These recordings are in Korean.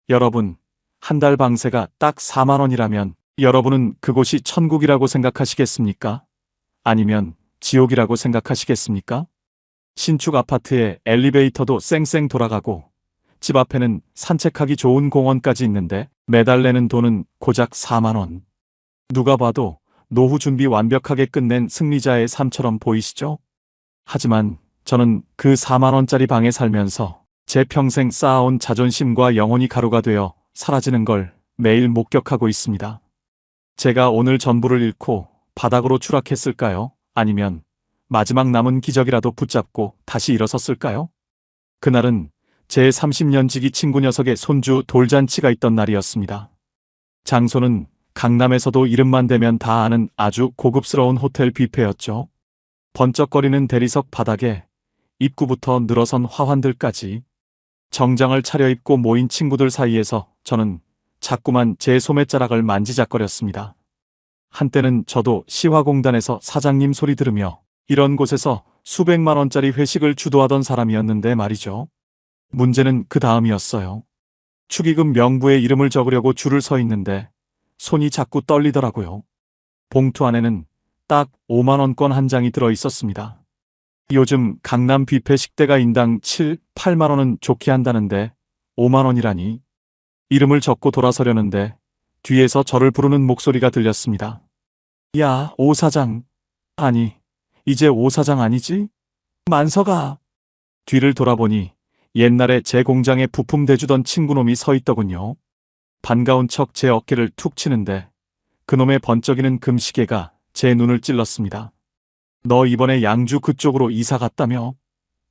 여러분, 한 달 방세가 딱 4만 원이라면 여러분은 그곳이 천국이라고 생각하시겠습니까? 아니면 지옥이라고 생각하시겠습니까? 신축 아파트에 엘리베이터도 쌩쌩 돌아가고 집 앞에는 산책하기 좋은 공원까지 있는데 매달 내는 돈은 고작 4만 원. 누가 봐도 노후 준비 완벽하게 끝낸 승리자의 삶처럼 보이시죠? 하지만 저는 그 4만 원짜리 방에 살면서 제 평생 쌓아온 자존심과 영혼이 가루가 되어 사라지는 걸 매일 목격하고 있습니다. 제가 오늘 전부를 잃고 바닥으로 추락했을까요? 아니면 마지막 남은 기적이라도 붙잡고 다시 일어섰을까요? 그날은 제 30년 지기 친구 녀석의 손주 돌잔치가 있던 날이었습니다. 장소는 강남에서도 이름만 대면 다 아는 아주 고급스러운 호텔 뷔페였죠. 번쩍거리는 대리석 바닥에 입구부터 늘어선 화환들까지 정장을 차려입고 모인 친구들 사이에서 저는 자꾸만 제 소매자락을 만지작거렸습니다. 한때는 저도 시화공단에서 사장님 소리 들으며 이런 곳에서 수백만 원짜리 회식을 주도하던 사람이었는데 말이죠. 문제는 그 다음이었어요. 축의금 명부에 이름을 적으려고 줄을 서 있는데 손이 자꾸 떨리더라고요. 봉투 안에는 딱 5만 원권 한 장이 들어 있었습니다. 요즘 강남 뷔페 식대가 인당 7, 8만 원은 좋게 한다는데 5만 원이라니. 이름을 적고 돌아서려는데 뒤에서 저를 부르는 목소리가 들렸습니다. 야, 오 사장. 아니, 이제 오 사장 아니지? 만서가. 뒤를 돌아보니 옛날에 제 공장에 부품 대주던 친구놈이 서 있더군요. 반가운 척 제 어깨를 툭 치는데 그놈의 번쩍이는 금시계가 제 눈을 찔렀습니다. 너 이번에 양주 그쪽으로 이사 갔다며?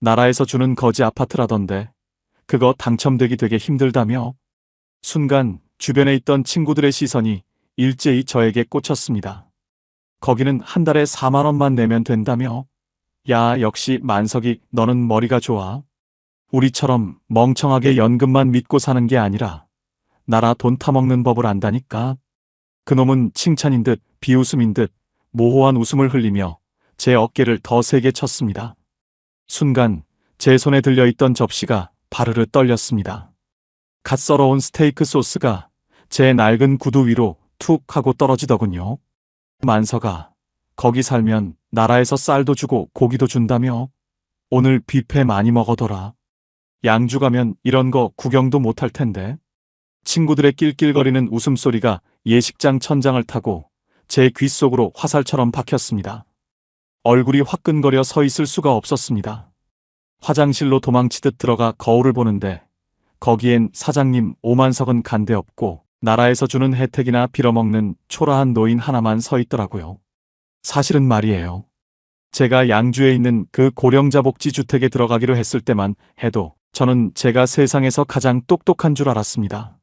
나라에서 주는 거지 아파트라던데 그거 당첨되기 되게 힘들다며? 순간 주변에 있던 친구들의 시선이 일제히 저에게 꽂혔습니다. 거기는 한 달에 4만 원만 내면 된다며? 야, 역시 만석이 너는 머리가 좋아. 우리처럼 멍청하게 연금만 믿고 사는 게 아니라 나라 돈 타먹는 법을 안다니까. 그놈은 칭찬인 듯 비웃음인 듯 모호한 웃음을 흘리며 제 어깨를 더 세게 쳤습니다. 순간 제 손에 들려있던 접시가 바르르 떨렸습니다. 갓 썰어온 스테이크 소스가 제 낡은 구두 위로 툭 하고 떨어지더군요. 만서가, 거기 살면 나라에서 쌀도 주고 고기도 준다며? 오늘 뷔페 많이 먹어둬라. 양주 가면 이런 거 구경도 못할 텐데. 친구들의 낄낄거리는 웃음소리가 예식장 천장을 타고 제 귀 속으로 화살처럼 박혔습니다. 얼굴이 화끈거려 서 있을 수가 없었습니다. 화장실로 도망치듯 들어가 거울을 보는데 거기엔 사장님 오만석은 간데없고 나라에서 주는 혜택이나 빌어먹는 초라한 노인 하나만 서 있더라고요. 사실은 말이에요. 제가 양주에 있는 그 고령자 복지주택에 들어가기로 했을 때만 해도 저는 제가 세상에서 가장 똑똑한 줄 알았습니다.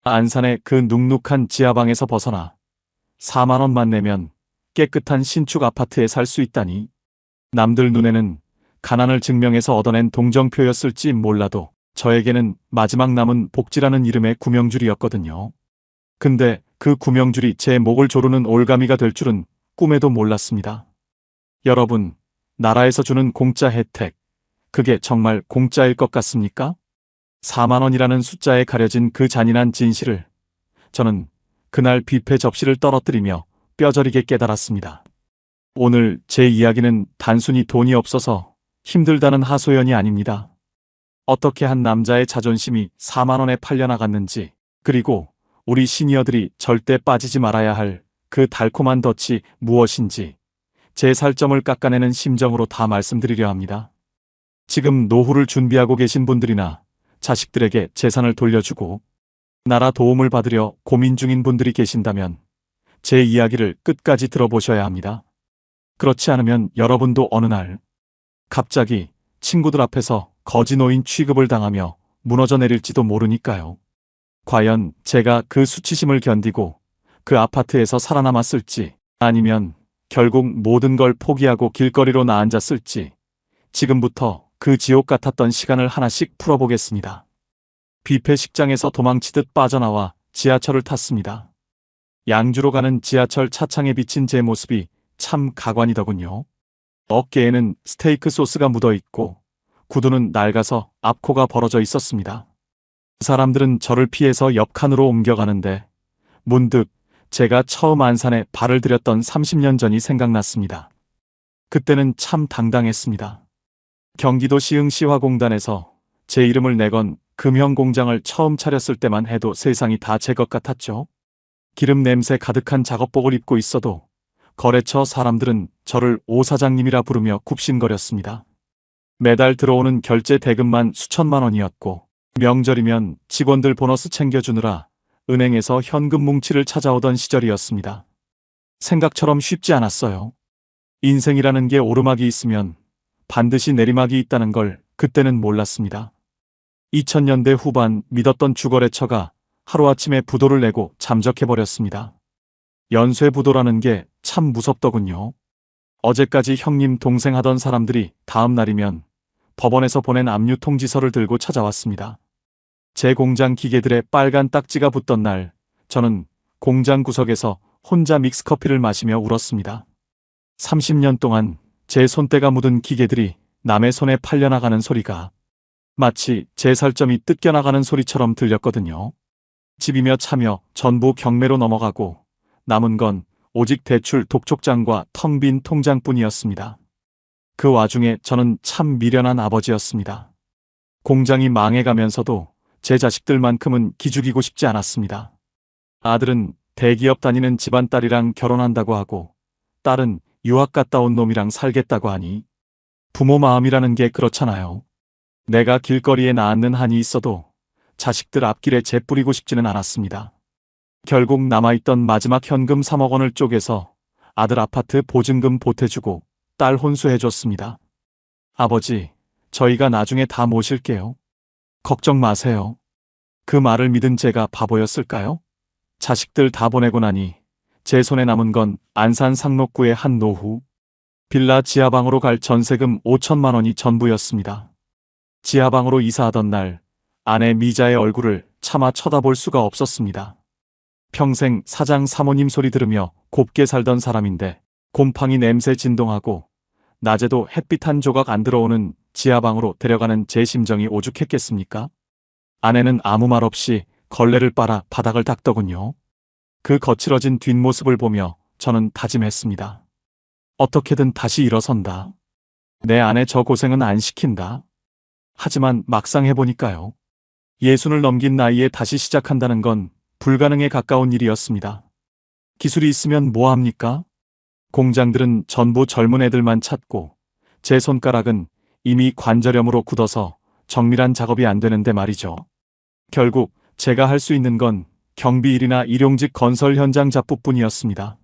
안산의 그 눅눅한 지하방에서 벗어나 4만 원만 내면 깨끗한 신축 아파트에 살 수 있다니. 남들 눈에는 가난을 증명해서 얻어낸 동정표였을지 몰라도 저에게는 마지막 남은 복지라는 이름의 구명줄이었거든요. 근데 그 구명줄이 제 목을 조르는 올가미가 될 줄은 꿈에도 몰랐습니다. 여러분, 나라에서 주는 공짜 혜택, 그게 정말 공짜일 것 같습니까? 4만 원이라는 숫자에 가려진 그 잔인한 진실을 저는 그날 뷔페 접시를 떨어뜨리며 뼈저리게 깨달았습니다. 오늘 제 이야기는 단순히 돈이 없어서 힘들다는 하소연이 아닙니다. 어떻게 한 남자의 자존심이 4만 원에 팔려나갔는지, 그리고 우리 시니어들이 절대 빠지지 말아야 할 그 달콤한 덫이 무엇인지 제 살점을 깎아내는 심정으로 다 말씀드리려 합니다. 지금 노후를 준비하고 계신 분들이나 자식들에게 재산을 돌려주고 나라 도움을 받으려 고민 중인 분들이 계신다면 제 이야기를 끝까지 들어보셔야 합니다. 그렇지 않으면 여러분도 어느 날 갑자기 친구들 앞에서 거지 노인 취급을 당하며 무너져 내릴지도 모르니까요. 과연 제가 그 수치심을 견디고 그 아파트에서 살아남았을지, 아니면 결국 모든 걸 포기하고 길거리로 나앉았을지 지금부터 그 지옥 같았던 시간을 하나씩 풀어보겠습니다. 뷔페 식장에서 도망치듯 빠져나와 지하철을 탔습니다. 양주로 가는 지하철 차창에 비친 제 모습이 참 가관이더군요. 어깨에는 스테이크 소스가 묻어있고 구두는 낡아서 앞코가 벌어져 있었습니다. 사람들은 저를 피해서 옆 칸으로 옮겨가는데 문득 제가 처음 안산에 발을 들였던 30년 전이 생각났습니다. 그때는 참 당당했습니다. 경기도 시흥시화공단에서 제 이름을 내건 금형 공장을 처음 차렸을 때만 해도 세상이 다 제 것 같았죠. 기름 냄새 가득한 작업복을 입고 있어도 거래처 사람들은 저를 오 사장님이라 부르며 굽신거렸습니다. 매달 들어오는 결제 대금만 수천만 원이었고 명절이면 직원들 보너스 챙겨주느라 은행에서 현금 뭉치를 찾아오던 시절이었습니다. 생각처럼 쉽지 않았어요. 인생이라는 게 오르막이 있으면 반드시 내리막이 있다는 걸 그때는 몰랐습니다. 2000년대 후반 믿었던 주거래처가 하루아침에 부도를 내고 잠적해버렸습니다. 연쇄부도라는 게 참 무섭더군요. 어제까지 형님 동생 하던 사람들이 다음 날이면 법원에서 보낸 압류 통지서를 들고 찾아왔습니다. 제 공장 기계들의 빨간 딱지가 붙던 날, 저는 공장 구석에서 혼자 믹스커피를 마시며 울었습니다. 30년 동안 제 손때가 묻은 기계들이 남의 손에 팔려나가는 소리가 마치 제 살점이 뜯겨나가는 소리처럼 들렸거든요. 집이며 차며 전부 경매로 넘어가고 남은 건 오직 대출 독촉장과 텅 빈 통장뿐이었습니다. 그 와중에 저는 참 미련한 아버지였습니다. 공장이 망해가면서도 제 자식들만큼은 기죽이고 싶지 않았습니다. 아들은 대기업 다니는 집안 딸이랑 결혼한다고 하고 딸은 유학 갔다 온 놈이랑 살겠다고 하니 부모 마음이라는 게 그렇잖아요. 내가 길거리에 낳는 한이 있어도 자식들 앞길에 재뿌리고 싶지는 않았습니다. 결국 남아있던 마지막 현금 3억 원을 쪼개서 아들 아파트 보증금 보태주고 딸 혼수해줬습니다. 아버지, 저희가 나중에 다 모실게요. 걱정 마세요. 그 말을 믿은 제가 바보였을까요? 자식들 다 보내고 나니 제 손에 남은 건 안산 상록구의 한 노후. 빌라 지하방으로 갈 전세금 5천만 원이 전부였습니다. 지하방으로 이사하던 날 아내 미자의 얼굴을 차마 쳐다볼 수가 없었습니다. 평생 사장 사모님 소리 들으며 곱게 살던 사람인데 곰팡이 냄새 진동하고 낮에도 햇빛 한 조각 안 들어오는 지하방으로 데려가는 제 심정이 오죽했겠습니까? 아내는 아무 말 없이 걸레를 빨아 바닥을 닦더군요. 그 거칠어진 뒷모습을 보며 저는 다짐했습니다. 어떻게든 다시 일어선다. 내 아내 저 고생은 안 시킨다. 하지만 막상 해보니까요. 60을 넘긴 나이에 다시 시작한다는 건 불가능에 가까운 일이었습니다. 기술이 있으면 뭐 합니까? 공장들은 전부 젊은 애들만 찾고 제 손가락은 이미 관절염으로 굳어서 정밀한 작업이 안 되는데 말이죠. 결국 제가 할 수 있는 건 경비일이나 일용직 건설 현장 잡부뿐이었습니다.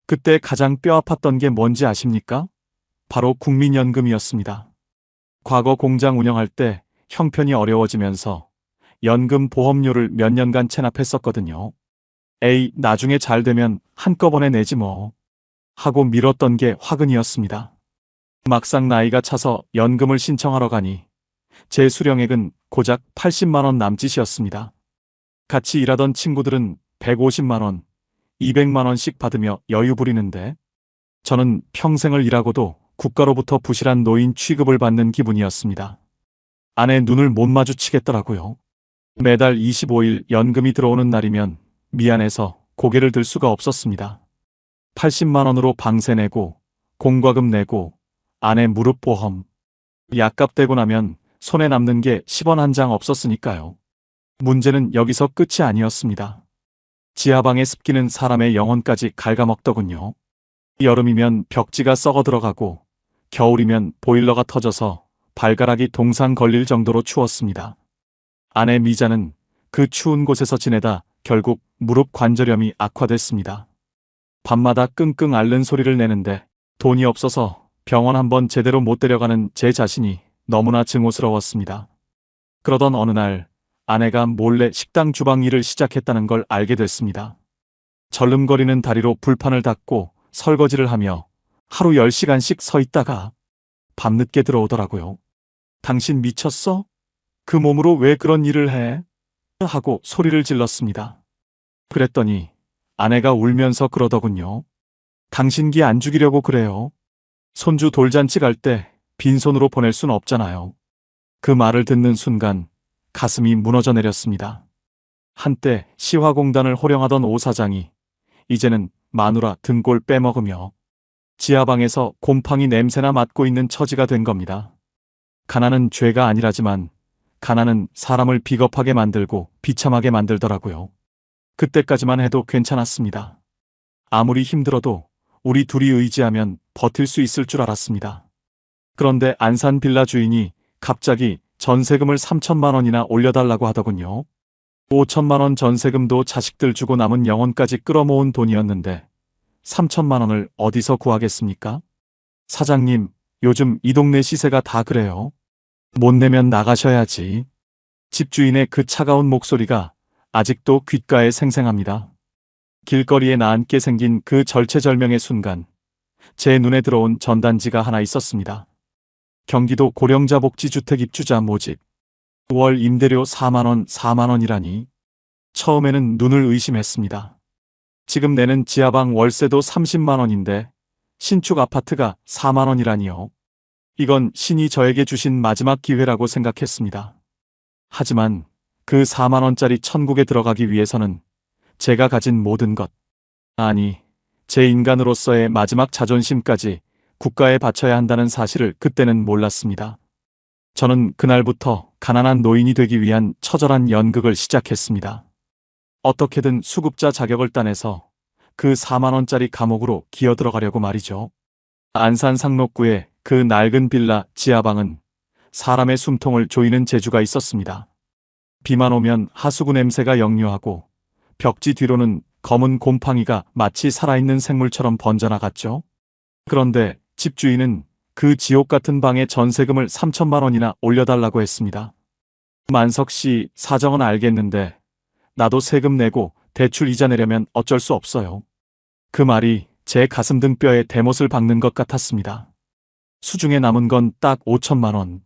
그때 가장 뼈 아팠던 게 뭔지 아십니까? 바로 국민연금이었습니다. 과거 공장 운영할 때 형편이 어려워지면서 연금 보험료를 몇 년간 체납했었거든요. 에이, 나중에 잘 되면 한꺼번에 내지 뭐. 하고 미뤘던 게 화근이었습니다. 막상 나이가 차서 연금을 신청하러 가니 제 수령액은 고작 80만 원 남짓이었습니다. 같이 일하던 친구들은 150만 원, 200만 원씩 받으며 여유 부리는데 저는 평생을 일하고도 국가로부터 부실한 노인 취급을 받는 기분이었습니다. 아내 눈을 못 마주치겠더라고요. 매달 25일 연금이 들어오는 날이면 미안해서 고개를 들 수가 없었습니다. 80만 원으로 방세 내고 공과금 내고 아내 무릎 보험, 약값 대고 나면 손에 남는 게 10원 한 장 없었으니까요. 문제는 여기서 끝이 아니었습니다. 지하방의 습기는 사람의 영혼까지 갉아먹더군요. 여름이면 벽지가 썩어 들어가고 겨울이면 보일러가 터져서 발가락이 동상 걸릴 정도로 추웠습니다. 아내 미자는 그 추운 곳에서 지내다 결국 무릎 관절염이 악화됐습니다. 밤마다 끙끙 앓는 소리를 내는데 돈이 없어서 병원 한번 제대로 못 데려가는 제 자신이 너무나 증오스러웠습니다. 그러던 어느 날 아내가 몰래 식당 주방 일을 시작했다는 걸 알게 됐습니다. 절름거리는 다리로 불판을 닦고 설거지를 하며 하루 10시간씩 서 있다가 밤늦게 들어오더라고요. 당신 미쳤어? 그 몸으로 왜 그런 일을 해? 하고 소리를 질렀습니다. 그랬더니 아내가 울면서 그러더군요. 당신 기 안 죽이려고 그래요. 손주 돌잔치 갈 때 빈손으로 보낼 순 없잖아요. 그 말을 듣는 순간 가슴이 무너져 내렸습니다. 한때 시화공단을 호령하던 오 사장이 이제는 마누라 등골 빼먹으며 지하방에서 곰팡이 냄새나 맡고 있는 처지가 된 겁니다. 가난은 죄가 아니라지만 가난은 사람을 비겁하게 만들고 비참하게 만들더라고요. 그때까지만 해도 괜찮았습니다. 아무리 힘들어도 우리 둘이 의지하면 버틸 수 있을 줄 알았습니다. 그런데 안산 빌라 주인이 갑자기 전세금을 3천만 원이나 올려달라고 하더군요. 5천만 원 전세금도 자식들 주고 남은 영혼까지 끌어모은 돈이었는데 3천만 원을 어디서 구하겠습니까? 사장님, 요즘 이 동네 시세가 다 그래요. 못 내면 나가셔야지. 집주인의 그 차가운 목소리가 아직도 귓가에 생생합니다. 길거리에 나앉게 생긴 그 절체절명의 순간, 제 눈에 들어온 전단지가 하나 있었습니다. 경기도 고령자 복지주택 입주자 모집. 월 임대료 4만 원이라니. 처음에는 눈을 의심했습니다. 지금 내는 지하방 월세도 30만 원인데 신축 아파트가 4만 원이라니요. 이건 신이 저에게 주신 마지막 기회라고 생각했습니다. 하지만 그 4만 원짜리 천국에 들어가기 위해서는 제가 가진 모든 것, 아니, 제 인간으로서의 마지막 자존심까지 국가에 바쳐야 한다는 사실을 그때는 몰랐습니다. 저는 그날부터 가난한 노인이 되기 위한 처절한 연극을 시작했습니다. 어떻게든 수급자 자격을 따내서 그 4만 원짜리 감옥으로 기어 들어가려고 말이죠. 안산 상록구의 그 낡은 빌라 지하방은 사람의 숨통을 조이는 재주가 있었습니다. 비만 오면 하수구 냄새가 역류하고 벽지 뒤로는 검은 곰팡이가 마치 살아있는 생물처럼 번져나갔죠. 그런데 집주인은 그 지옥 같은 방에 전세금을 3천만 원이나 올려달라고 했습니다. 만석 씨 사정은 알겠는데 나도 세금 내고 대출 이자 내려면 어쩔 수 없어요. 그 말이 제 가슴 등뼈에 대못을 박는 것 같았습니다. 수중에 남은 건 딱 5천만 원.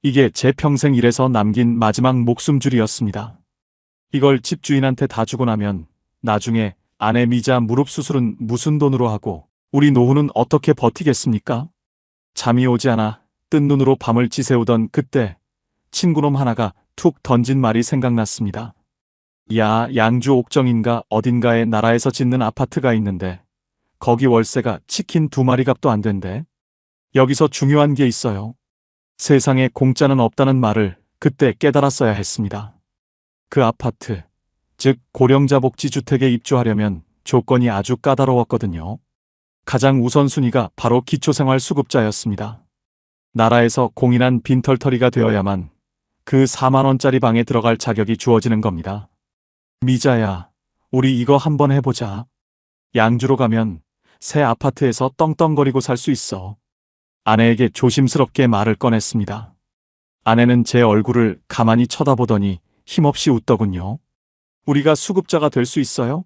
이게 제 평생 일에서 남긴 마지막 목숨줄이었습니다. 이걸 집주인한테 다 주고 나면 나중에 아내 미자 무릎 수술은 무슨 돈으로 하고 우리 노후는 어떻게 버티겠습니까? 잠이 오지 않아 뜬 눈으로 밤을 지새우던 그때 친구놈 하나가 툭 던진 말이 생각났습니다. 야, 양주 옥정인가 어딘가에 나라에서 짓는 아파트가 있는데 거기 월세가 치킨 2마리 값도 안 된대. 여기서 중요한 게 있어요. 세상에 공짜는 없다는 말을 그때 깨달았어야 했습니다. 그 아파트, 즉 고령자 복지주택에 입주하려면 조건이 아주 까다로웠거든요. 가장 우선순위가 바로 기초생활수급자였습니다. 나라에서 공인한 빈털터리가 되어야만 그 4만 원짜리 방에 들어갈 자격이 주어지는 겁니다. 미자야, 우리 이거 한번 해보자. 양주로 가면 새 아파트에서 떵떵거리고 살 수 있어. 아내에게 조심스럽게 말을 꺼냈습니다. 아내는 제 얼굴을 가만히 쳐다보더니 힘없이 웃더군요. 우리가 수급자가 될 수 있어요?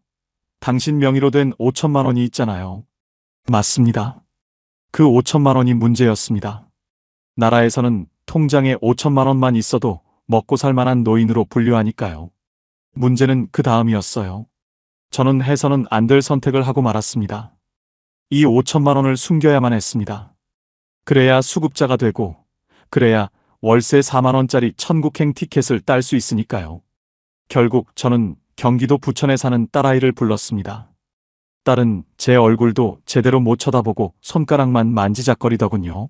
당신 명의로 된 5천만 원이 있잖아요. 맞습니다. 그 5천만 원이 문제였습니다. 나라에서는 통장에 5천만 원만 있어도 먹고 살 만한 노인으로 분류하니까요. 문제는 그 다음이었어요. 저는 해서는 안 될 선택을 하고 말았습니다. 이 5천만 원을 숨겨야만 했습니다. 그래야 수급자가 되고, 그래야 월세 4만 원짜리 천국행 티켓을 딸 수 있으니까요. 결국 저는 경기도 부천에 사는 딸아이를 불렀습니다. 딸은 제 얼굴도 제대로 못 쳐다보고 손가락만 만지작거리더군요.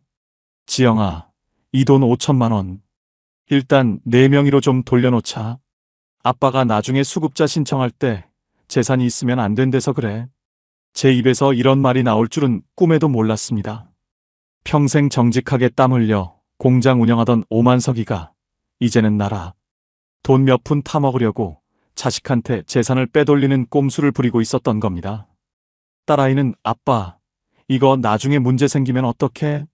지영아, 이 돈 5천만 원. 일단 내 명의로 좀 돌려놓자. 아빠가 나중에 수급자 신청할 때 재산이 있으면 안 된대서 그래. 제 입에서 이런 말이 나올 줄은 꿈에도 몰랐습니다. 평생 정직하게 땀 흘려 공장 운영하던 오만석이가 이제는 나라 돈 몇 푼 타먹으려고 자식한테 재산을 빼돌리는 꼼수를 부리고 있었던 겁니다. 딸아이는 아빠, 이거 나중에 문제 생기면 어떡해?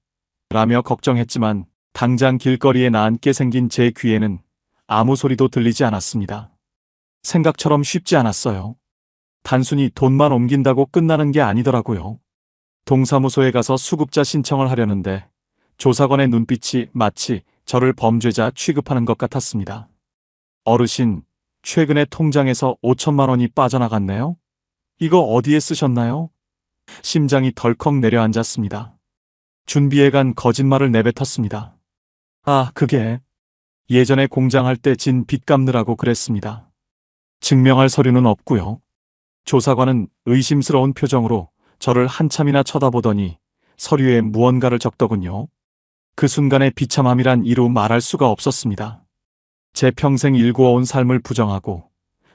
라며 걱정했지만 당장 길거리에 나앉게 생긴 제 귀에는 아무 소리도 들리지 않았습니다. 생각처럼 쉽지 않았어요. 단순히 돈만 옮긴다고 끝나는 게 아니더라고요. 동사무소에 가서 수급자 신청을 하려는데 조사관의 눈빛이 마치 저를 범죄자 취급하는 것 같았습니다. 어르신, 최근에 통장에서 5천만 원이 빠져나갔네요? 이거 어디에 쓰셨나요? 심장이 덜컥 내려앉았습니다. 준비해간 거짓말을 내뱉었습니다. 아, 그게 예전에 공장할 때 진 빚 갚느라고 그랬습니다. 증명할 서류는 없고요. 조사관은 의심스러운 표정으로 저를 한참이나 쳐다보더니 서류에 무언가를 적더군요. 그 순간의 비참함이란 이루 말할 수가 없었습니다. 제 평생 일구어온 삶을 부정하고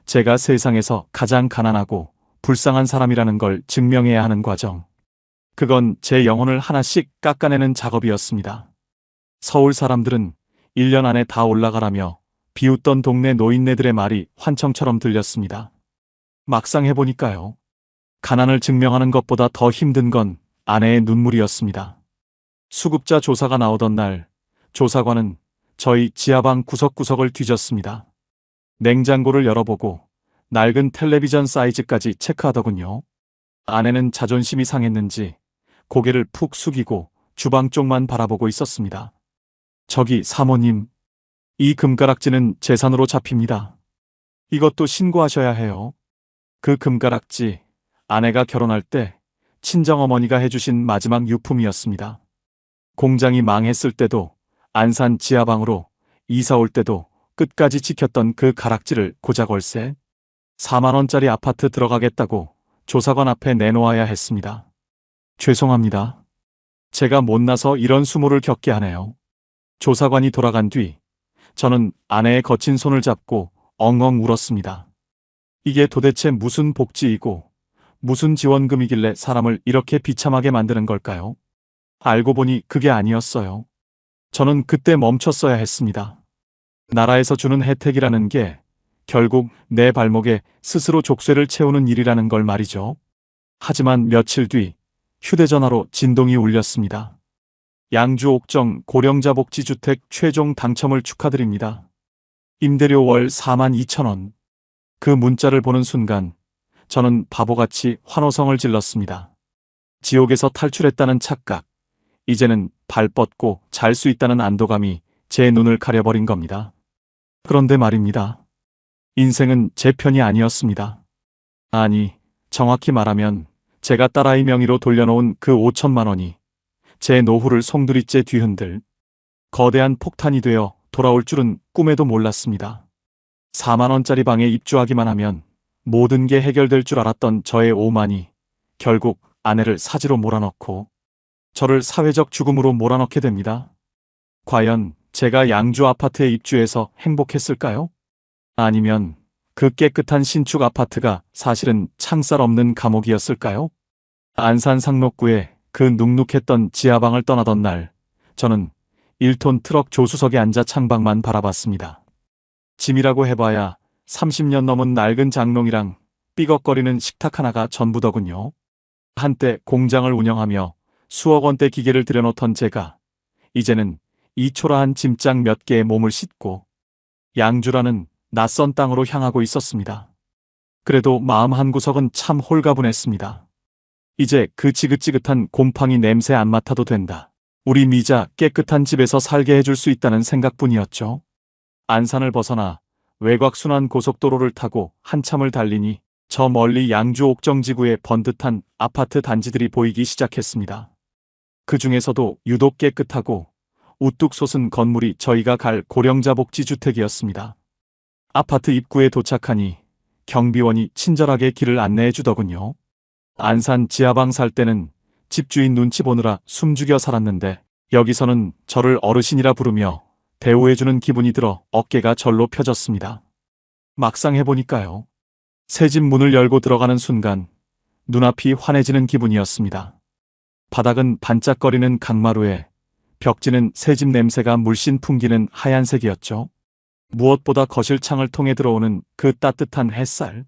제가 세상에서 가장 가난하고 불쌍한 사람이라는 걸 증명해야 하는 과정. 그건 제 영혼을 하나씩 깎아내는 작업이었습니다. 서울 사람들은 1년 안에 다 올라가라며 비웃던 동네 노인네들의 말이 환청처럼 들렸습니다. 막상 해보니까요. 가난을 증명하는 것보다 더 힘든 건 아내의 눈물이었습니다. 수급자 조사가 나오던 날, 조사관은 저희 지하방 구석구석을 뒤졌습니다. 냉장고를 열어보고 낡은 텔레비전 사이즈까지 체크하더군요. 아내는 자존심이 상했는지 고개를 푹 숙이고 주방 쪽만 바라보고 있었습니다. 저기 사모님, 이 금가락지는 재산으로 잡힙니다. 이것도 신고하셔야 해요. 그 금가락지, 아내가 결혼할 때 친정어머니가 해주신 마지막 유품이었습니다. 공장이 망했을 때도 안산 지하방으로 이사 올 때도 끝까지 지켰던 그 가락지를 고작월세 4만 원짜리 아파트 들어가겠다고 조사관 앞에 내놓아야 했습니다. 죄송합니다. 제가 못나서 이런 수모를 겪게 하네요. 조사관이 돌아간 뒤 저는 아내의 거친 손을 잡고 엉엉 울었습니다. 이게 도대체 무슨 복지이고 무슨 지원금이길래 사람을 이렇게 비참하게 만드는 걸까요? 알고 보니 그게 아니었어요. 저는 그때 멈췄어야 했습니다. 나라에서 주는 혜택이라는 게 결국 내 발목에 스스로 족쇄를 채우는 일이라는 걸 말이죠. 하지만 며칠 뒤 휴대전화로 진동이 울렸습니다. 양주 옥정 고령자 복지주택 최종 당첨을 축하드립니다. 임대료 월 42,000원. 그 문자를 보는 순간 저는 바보같이 환호성을 질렀습니다. 지옥에서 탈출했다는 착각, 이제는 발 뻗고 잘 수 있다는 안도감이 제 눈을 가려버린 겁니다. 그런데 말입니다. 인생은 제 편이 아니었습니다. 아니, 정확히 말하면 제가 딸아이 명의로 돌려놓은 그 5천만 원이 제 노후를 송두리째 뒤흔들 거대한 폭탄이 되어 돌아올 줄은 꿈에도 몰랐습니다. 4만 원짜리 방에 입주하기만 하면 모든 게 해결될 줄 알았던 저의 오만이 결국 아내를 사지로 몰아넣고 저를 사회적 죽음으로 몰아넣게 됩니다. 과연 제가 양주 아파트에 입주해서 행복했을까요? 아니면 그 깨끗한 신축 아파트가 사실은 창살 없는 감옥이었을까요? 안산 상록구에 그 눅눅했던 지하방을 떠나던 날, 저는 1톤 트럭 조수석에 앉아 창밖만 바라봤습니다. 짐이라고 해봐야 30년 넘은 낡은 장롱이랑 삐걱거리는 식탁 하나가 전부더군요. 한때 공장을 운영하며 수억 원대 기계를 들여놓던 제가 이제는 이 초라한 짐장 몇 개에 몸을 싣고 양주라는 낯선 땅으로 향하고 있었습니다. 그래도 마음 한구석은 참 홀가분했습니다. 이제 그 지긋지긋한 곰팡이 냄새 안 맡아도 된다. 우리 미자 깨끗한 집에서 살게 해줄 수 있다는 생각뿐이었죠. 안산을 벗어나 외곽순환 고속도로를 타고 한참을 달리니 저 멀리 양주 옥정지구의 번듯한 아파트 단지들이 보이기 시작했습니다. 그 중에서도 유독 깨끗하고 우뚝 솟은 건물이 저희가 갈 고령자 복지주택이었습니다. 아파트 입구에 도착하니 경비원이 친절하게 길을 안내해 주더군요. 안산 지하방 살 때는 집주인 눈치 보느라 숨죽여 살았는데 여기서는 저를 어르신이라 부르며 대우해주는 기분이 들어 어깨가 절로 펴졌습니다. 막상 해보니까요. 새 집 문을 열고 들어가는 순간 눈앞이 환해지는 기분이었습니다. 바닥은 반짝거리는 강마루에 벽지는 새집 냄새가 물씬 풍기는 하얀색이었죠. 무엇보다 거실 창을 통해 들어오는 그 따뜻한 햇살.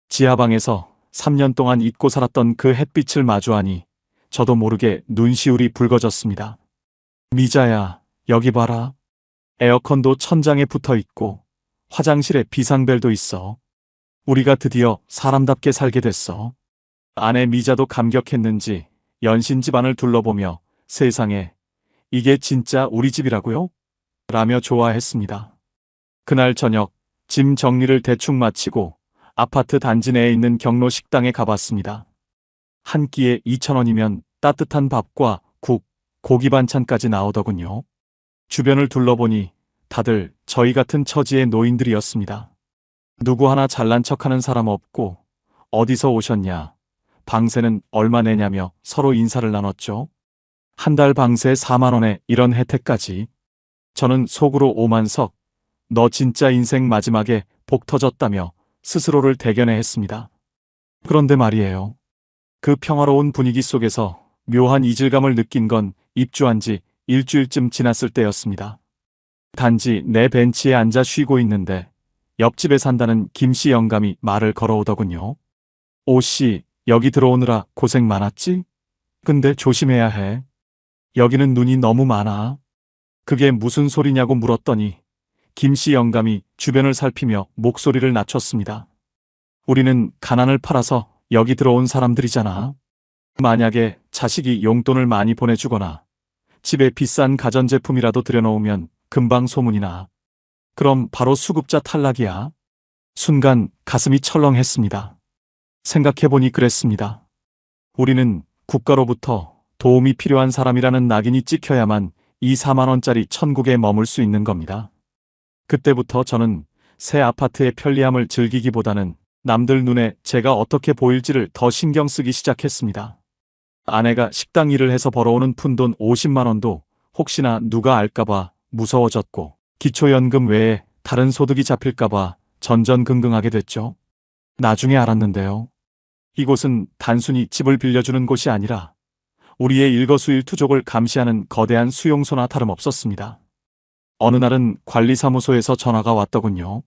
지하방에서 3년 동안 잊고 살았던 그 햇빛을 마주하니 저도 모르게 눈시울이 붉어졌습니다. 미자야, 여기 봐라. 에어컨도 천장에 붙어 있고 화장실에 비상벨도 있어. 우리가 드디어 사람답게 살게 됐어. 아내 미자도 감격했는지 연신 집안을 둘러보며 세상에, 이게 진짜 우리 집이라고요? 라며 좋아했습니다. 그날 저녁 짐 정리를 대충 마치고 아파트 단지 내에 있는 경로 식당에 가봤습니다. 한 끼에 2,000원이면 따뜻한 밥과 국, 고기 반찬까지 나오더군요. 주변을 둘러보니 다들 저희 같은 처지의 노인들이었습니다. 누구 하나 잘난 척하는 사람 없고 어디서 오셨냐, 방세는 얼마 내냐며 서로 인사를 나눴죠. 한 달 방세 4만 원에 이런 혜택까지. 저는 속으로 오만석, 너 진짜 인생 마지막에 복 터졌다며 스스로를 대견해 했습니다. 그런데 말이에요. 그 평화로운 분위기 속에서 묘한 이질감을 느낀 건 입주한 지 일주일쯤 지났을 때였습니다. 단지 내 벤치에 앉아 쉬고 있는데 옆집에 산다는 김씨 영감이 말을 걸어오더군요. 오씨, 여기 들어오느라 고생 많았지? 근데 조심해야 해. 여기는 눈이 너무 많아. 그게 무슨 소리냐고 물었더니 김씨 영감이 주변을 살피며 목소리를 낮췄습니다. 우리는 가난을 팔아서 여기 들어온 사람들이잖아. 만약에 자식이 용돈을 많이 보내주거나 집에 비싼 가전제품이라도 들여놓으면 금방 소문이 나. 그럼 바로 수급자 탈락이야. 순간 가슴이 철렁했습니다. 생각해보니 그랬습니다. 우리는 국가로부터 도움이 필요한 사람이라는 낙인이 찍혀야만 이 4만 원짜리 천국에 머물 수 있는 겁니다. 그때부터 저는 새 아파트의 편리함을 즐기기보다는 남들 눈에 제가 어떻게 보일지를 더 신경 쓰기 시작했습니다. 아내가 식당 일을 해서 벌어오는 푼돈 50만 원도 혹시나 누가 알까봐 무서워졌고, 기초연금 외에 다른 소득이 잡힐까봐 전전긍긍하게 됐죠. 나중에 알았는데요. 이곳은 단순히 집을 빌려주는 곳이 아니라 우리의 일거수일투족을 감시하는 거대한 수용소나 다름없었습니다. 어느 날은 관리사무소에서 전화가 왔더군요.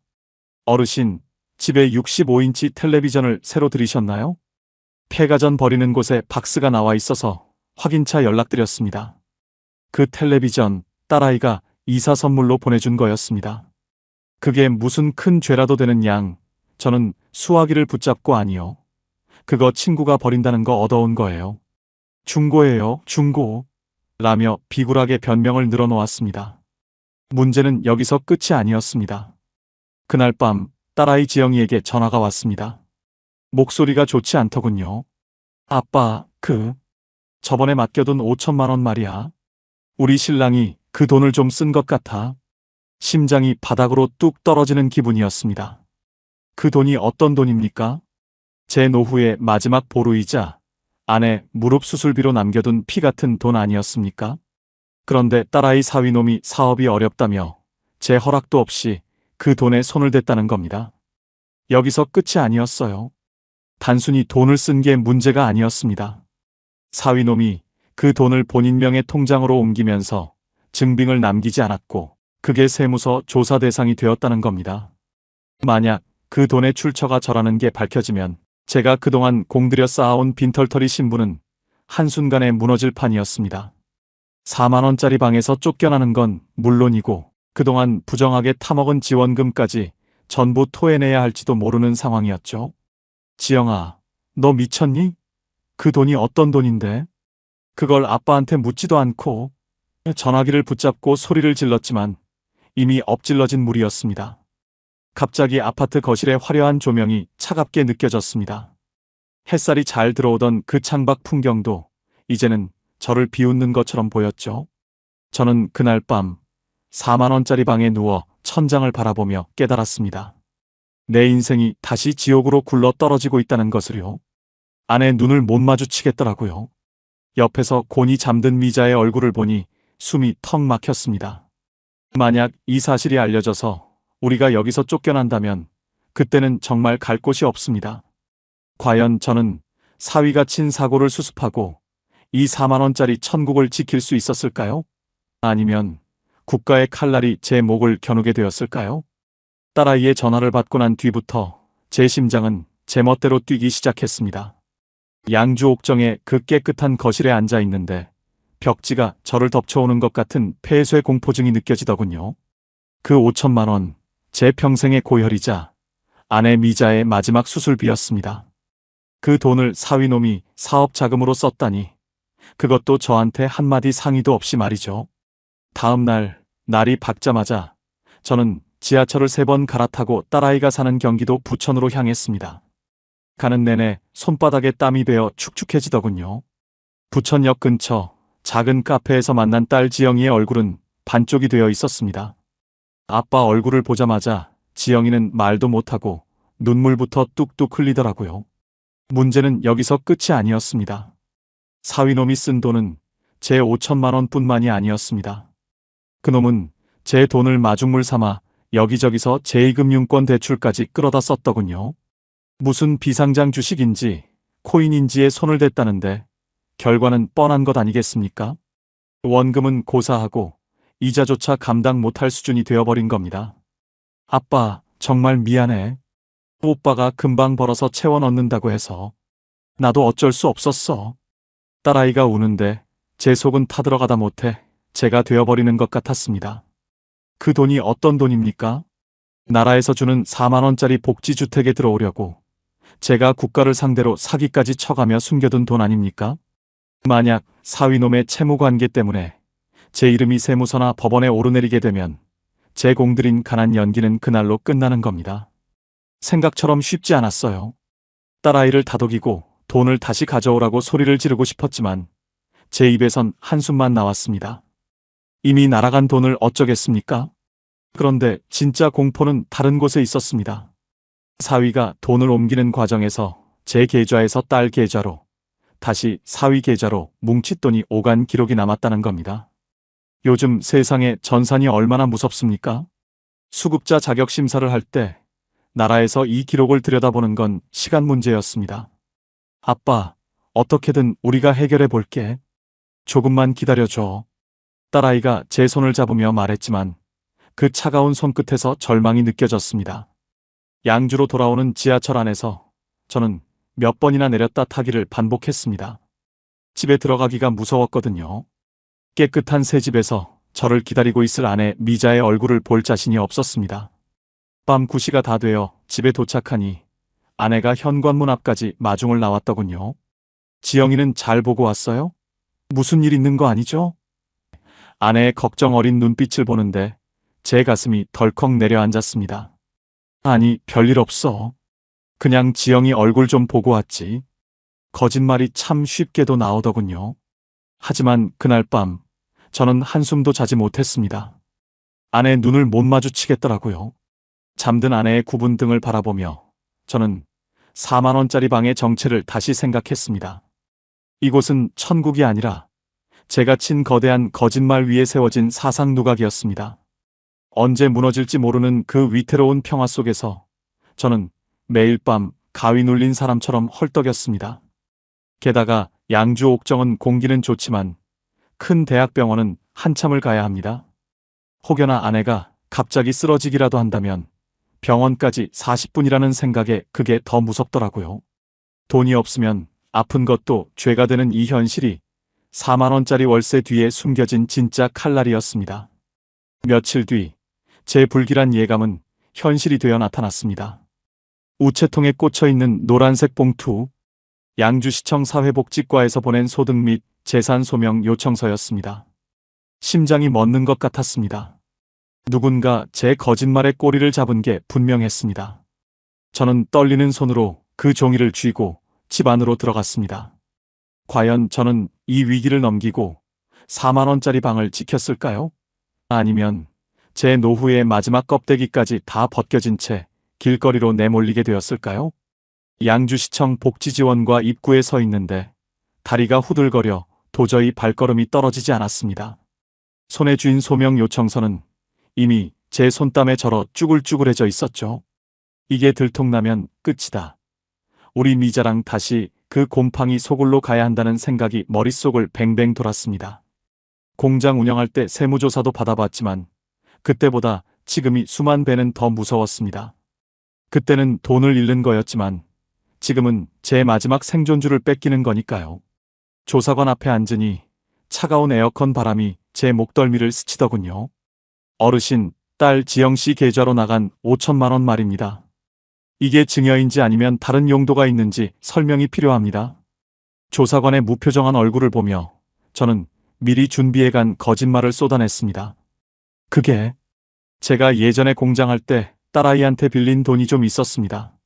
어르신, 집에 65인치 텔레비전을 새로 들이셨나요? 폐가전 버리는 곳에 박스가 나와 있어서 확인차 연락드렸습니다. 그 텔레비전 딸아이가 이사 선물로 보내준 거였습니다. 그게 무슨 큰 죄라도 되는 양, 저는 수화기를 붙잡고 아니요. 그거 친구가 버린다는 거 얻어온 거예요. 중고예요, 중고. 라며 비굴하게 변명을 늘어놓았습니다. 문제는 여기서 끝이 아니었습니다. 그날 밤 딸아이 지영이에게 전화가 왔습니다. 목소리가 좋지 않더군요. 아빠, 저번에 맡겨둔 5천만 원 말이야. 우리 신랑이 그 돈을 좀 쓴 것 같아. 심장이 바닥으로 뚝 떨어지는 기분이었습니다. 그 돈이 어떤 돈입니까? 제 노후의 마지막 보루이자 아내 무릎 수술비로 남겨둔 피 같은 돈 아니었습니까? 그런데 딸아이 사위놈이 사업이 어렵다며 제 허락도 없이 그 돈에 손을 댔다는 겁니다. 여기서 끝이 아니었어요. 단순히 돈을 쓴 게 문제가 아니었습니다. 사위놈이 그 돈을 본인 명의 통장으로 옮기면서 증빙을 남기지 않았고 그게 세무서 조사 대상이 되었다는 겁니다. 만약 그 돈의 출처가 저라는 게 밝혀지면 제가 그동안 공들여 쌓아온 빈털터리 신부는 한순간에 무너질 판이었습니다. 4만 원짜리 방에서 쫓겨나는 건 물론이고 그동안 부정하게 타먹은 지원금까지 전부 토해내야 할지도 모르는 상황이었죠. 지영아, 너 미쳤니? 그 돈이 어떤 돈인데? 그걸 아빠한테 묻지도 않고. 전화기를 붙잡고 소리를 질렀지만 이미 엎질러진 물이었습니다. 갑자기 아파트 거실의 화려한 조명이 차갑게 느껴졌습니다. 햇살이 잘 들어오던 그 창밖 풍경도 이제는 저를 비웃는 것처럼 보였죠. 저는 그날 밤 4만 원짜리 방에 누워 천장을 바라보며 깨달았습니다. 내 인생이 다시 지옥으로 굴러 떨어지고 있다는 것을요. 아내 눈을 못 마주치겠더라고요. 옆에서 곤히 잠든 미자의 얼굴을 보니 숨이 턱 막혔습니다. 만약 이 사실이 알려져서 우리가 여기서 쫓겨난다면 그때는 정말 갈 곳이 없습니다. 과연 저는 사위가 친 사고를 수습하고 이 4만 원짜리 천국을 지킬 수 있었을까요? 아니면 국가의 칼날이 제 목을 겨누게 되었을까요? 딸아이의 전화를 받고 난 뒤부터 제 심장은 제멋대로 뛰기 시작했습니다. 양주 옥정의 그 깨끗한 거실에 앉아 있는데 벽지가 저를 덮쳐오는 것 같은 폐쇄 공포증이 느껴지더군요. 그 5천만 원, 제 평생의 고혈이자 아내 미자의 마지막 수술비였습니다. 그 돈을 사위놈이 사업 자금으로 썼다니, 그것도 저한테 한마디 상의도 없이 말이죠. 다음 날, 날이 밝자마자 저는 지하철을 3번 갈아타고 딸아이가 사는 경기도 부천으로 향했습니다. 가는 내내 손바닥에 땀이 배어 축축해지더군요. 부천역 근처 작은 카페에서 만난 딸 지영이의 얼굴은 반쪽이 되어 있었습니다. 아빠 얼굴을 보자마자 지영이는 말도 못하고 눈물부터 뚝뚝 흘리더라고요. 문제는 여기서 끝이 아니었습니다. 사위놈이 쓴 돈은 제 5천만 원뿐만이 아니었습니다. 그놈은 제 돈을 마중물 삼아 여기저기서 제2금융권 대출까지 끌어다 썼더군요. 무슨 비상장 주식인지 코인인지에 손을 댔다는데 결과는 뻔한 것 아니겠습니까? 원금은 고사하고 이자조차 감당 못할 수준이 되어버린 겁니다. 아빠, 정말 미안해. 오빠가 금방 벌어서 채워 넣는다고 해서 나도 어쩔 수 없었어. 딸아이가 우는데 제 속은 타들어가다 못해 제가 되어버리는 것 같았습니다. 그 돈이 어떤 돈입니까? 나라에서 주는 4만 원짜리 복지주택에 들어오려고 제가 국가를 상대로 사기까지 쳐가며 숨겨둔 돈 아닙니까? 만약 사위놈의 채무관계 때문에 제 이름이 세무서나 법원에 오르내리게 되면 제 공들인 가난 연기는 그날로 끝나는 겁니다. 생각처럼 쉽지 않았어요. 딸아이를 다독이고 돈을 다시 가져오라고 소리를 지르고 싶었지만 제 입에선 한숨만 나왔습니다. 이미 날아간 돈을 어쩌겠습니까? 그런데 진짜 공포는 다른 곳에 있었습니다. 사위가 돈을 옮기는 과정에서 제 계좌에서 딸 계좌로 다시 사위 계좌로 뭉칫돈이 오간 기록이 남았다는 겁니다. 요즘 세상에 전산이 얼마나 무섭습니까? 수급자 자격 심사를 할 때 나라에서 이 기록을 들여다보는 건 시간 문제였습니다. 아빠, 어떻게든 우리가 해결해 볼게. 조금만 기다려줘. 딸아이가 제 손을 잡으며 말했지만 그 차가운 손끝에서 절망이 느껴졌습니다. 양주로 돌아오는 지하철 안에서 저는 몇 번이나 내렸다 타기를 반복했습니다. 집에 들어가기가 무서웠거든요. 깨끗한 새 집에서 저를 기다리고 있을 아내 미자의 얼굴을 볼 자신이 없었습니다. 밤 9시가 다 되어 집에 도착하니 아내가 현관문 앞까지 마중을 나왔더군요. 지영이는 잘 보고 왔어요? 무슨 일 있는 거 아니죠? 아내의 걱정 어린 눈빛을 보는데 제 가슴이 덜컥 내려앉았습니다. 아니, 별일 없어. 그냥 지영이 얼굴 좀 보고 왔지. 거짓말이 참 쉽게도 나오더군요. 하지만 그날 밤 저는 한숨도 자지 못했습니다. 아내 눈을 못 마주치겠더라고요. 잠든 아내의 굽은 등을 바라보며 저는 4만 원짜리 방의 정체를 다시 생각했습니다. 이곳은 천국이 아니라 제가 친 거대한 거짓말 위에 세워진 사상 누각이었습니다. 언제 무너질지 모르는 그 위태로운 평화 속에서 저는 매일 밤 가위 눌린 사람처럼 헐떡였습니다. 게다가 양주 옥정은 공기는 좋지만 큰 대학병원은 한참을 가야 합니다. 혹여나 아내가 갑자기 쓰러지기라도 한다면 병원까지 40분이라는 생각에 그게 더 무섭더라고요. 돈이 없으면 아픈 것도 죄가 되는 이 현실이 4만 원짜리 월세 뒤에 숨겨진 진짜 칼날이었습니다. 며칠 뒤 제 불길한 예감은 현실이 되어 나타났습니다. 우체통에 꽂혀있는 노란색 봉투, 양주시청 사회복지과에서 보낸 소득 및 재산 소명 요청서였습니다. 심장이 멎는 것 같았습니다. 누군가 제 거짓말의 꼬리를 잡은 게 분명했습니다. 저는 떨리는 손으로 그 종이를 쥐고 집 안으로 들어갔습니다. 과연 저는 이 위기를 넘기고 4만 원짜리 방을 지켰을까요? 아니면 제 노후의 마지막 껍데기까지 다 벗겨진 채 길거리로 내몰리게 되었을까요? 양주시청 복지지원과 입구에 서 있는데 다리가 후들거려 도저히 발걸음이 떨어지지 않았습니다. 손에 쥔 소명 요청서는 이미 제 손땀에 절어 쭈글쭈글해져 있었죠. 이게 들통나면 끝이다. 우리 미자랑 다시 그 곰팡이 소굴로 가야 한다는 생각이 머릿속을 뱅뱅 돌았습니다. 공장 운영할 때 세무조사도 받아봤지만 그때보다 지금이 수만 배는 더 무서웠습니다. 그때는 돈을 잃는 거였지만 지금은 제 마지막 생존주를 뺏기는 거니까요. 조사관 앞에 앉으니 차가운 에어컨 바람이 제 목덜미를 스치더군요. 어르신, 딸 지영씨 계좌로 나간 5천만 원 말입니다. 이게 증여인지 아니면 다른 용도가 있는지 설명이 필요합니다. 조사관의 무표정한 얼굴을 보며 저는 미리 준비해간 거짓말을 쏟아냈습니다. 그게 제가 예전에 공장할 때 딸아이한테 빌린 돈이 좀 있었습니다.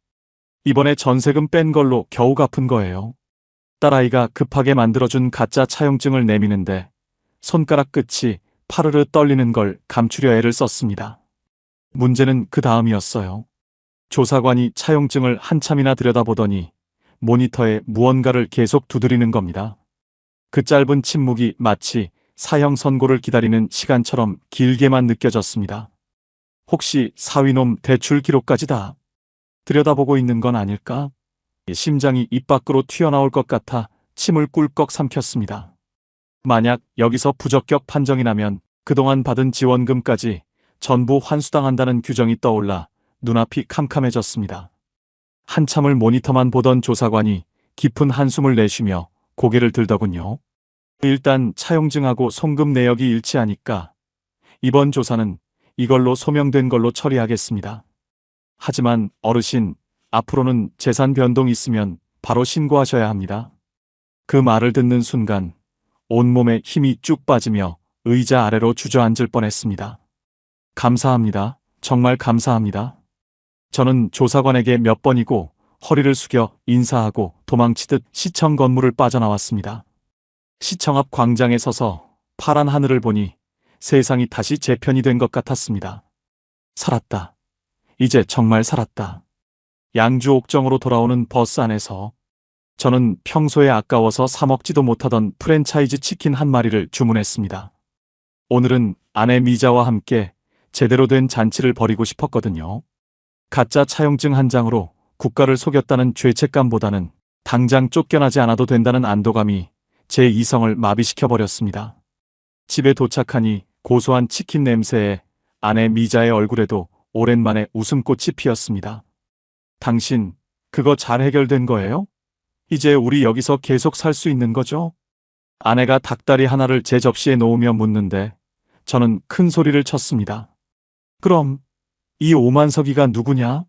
이번에 전세금 뺀 걸로 겨우 갚은 거예요. 딸아이가 급하게 만들어준 가짜 차용증을 내미는데 손가락 끝이 파르르 떨리는 걸 감추려 애를 썼습니다. 문제는 그 다음이었어요. 조사관이 차용증을 한참이나 들여다보더니 모니터에 무언가를 계속 두드리는 겁니다. 그 짧은 침묵이 마치 사형 선고를 기다리는 시간처럼 길게만 느껴졌습니다. 혹시 사위놈 대출 기록까지 다 들여다보고 있는 건 아닐까? 심장이 입 밖으로 튀어나올 것 같아 침을 꿀꺽 삼켰습니다. 만약 여기서 부적격 판정이 나면 그동안 받은 지원금까지 전부 환수당한다는 규정이 떠올라 눈앞이 캄캄해졌습니다. 한참을 모니터만 보던 조사관이 깊은 한숨을 내쉬며 고개를 들더군요. 일단 차용증하고 송금 내역이 일치하니까 이번 조사는 이걸로 소명된 걸로 처리하겠습니다. 하지만 어르신, 앞으로는 재산 변동 있으면 바로 신고하셔야 합니다. 그 말을 듣는 순간 온몸에 힘이 쭉 빠지며 의자 아래로 주저앉을 뻔했습니다. 감사합니다. 정말 감사합니다. 저는 조사관에게 몇 번이고 허리를 숙여 인사하고 도망치듯 시청 건물을 빠져나왔습니다. 시청 앞 광장에 서서 파란 하늘을 보니 세상이 다시 제 편이 된 것 같았습니다. 살았다. 이제 정말 살았다. 양주 옥정으로 돌아오는 버스 안에서 저는 평소에 아까워서 사 먹지도 못하던 프랜차이즈 치킨 한 마리를 주문했습니다. 오늘은 아내 미자와 함께 제대로 된 잔치를 벌이고 싶었거든요. 가짜 차용증 한 장으로 국가를 속였다는 죄책감보다는 당장 쫓겨나지 않아도 된다는 안도감이 제 이성을 마비시켜버렸습니다. 집에 도착하니 고소한 치킨 냄새에 아내 미자의 얼굴에도 오랜만에 웃음꽃이 피었습니다. 당신, 그거 잘 해결된 거예요? 이제 우리 여기서 계속 살 수 있는 거죠? 아내가 닭다리 하나를 제 접시에 놓으며 묻는데 저는 큰 소리를 쳤습니다. 그럼 이 오만석이가 누구냐?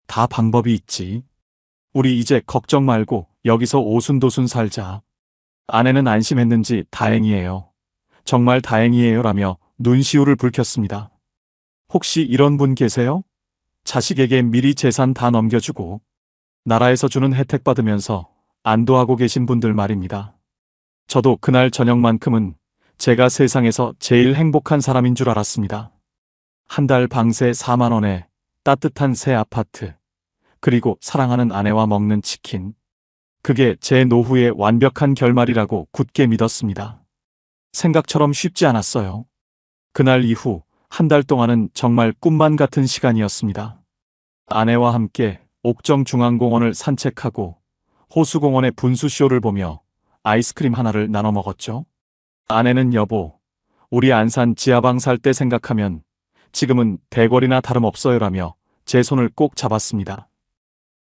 다 방법이 있지. 우리 이제 걱정 말고 여기서 오순도순 살자. 아내는 안심했는지 다행이에요. 정말 다행이에요 라며 눈시울을 붉혔습니다. 혹시 이런 분 계세요? 자식에게 미리 재산 다 넘겨주고 나라에서 주는 혜택 받으면서 안도하고 계신 분들 말입니다. 저도 그날 저녁만큼은 제가 세상에서 제일 행복한 사람인 줄 알았습니다. 한 달 방세 4만 원에 따뜻한 새 아파트, 그리고 사랑하는 아내와 먹는 치킨. 그게 제 노후의 완벽한 결말이라고 굳게 믿었습니다. 생각처럼 쉽지 않았어요. 그날 이후 한 달 동안은 정말 꿈만 같은 시간이었습니다. 아내와 함께 옥정중앙공원을 산책하고 호수공원의 분수쇼를 보며 아이스크림 하나를 나눠 먹었죠. 아내는 여보, 우리 안산 지하방 살 때 생각하면 지금은 대궐이나 다름없어요라며 제 손을 꼭 잡았습니다.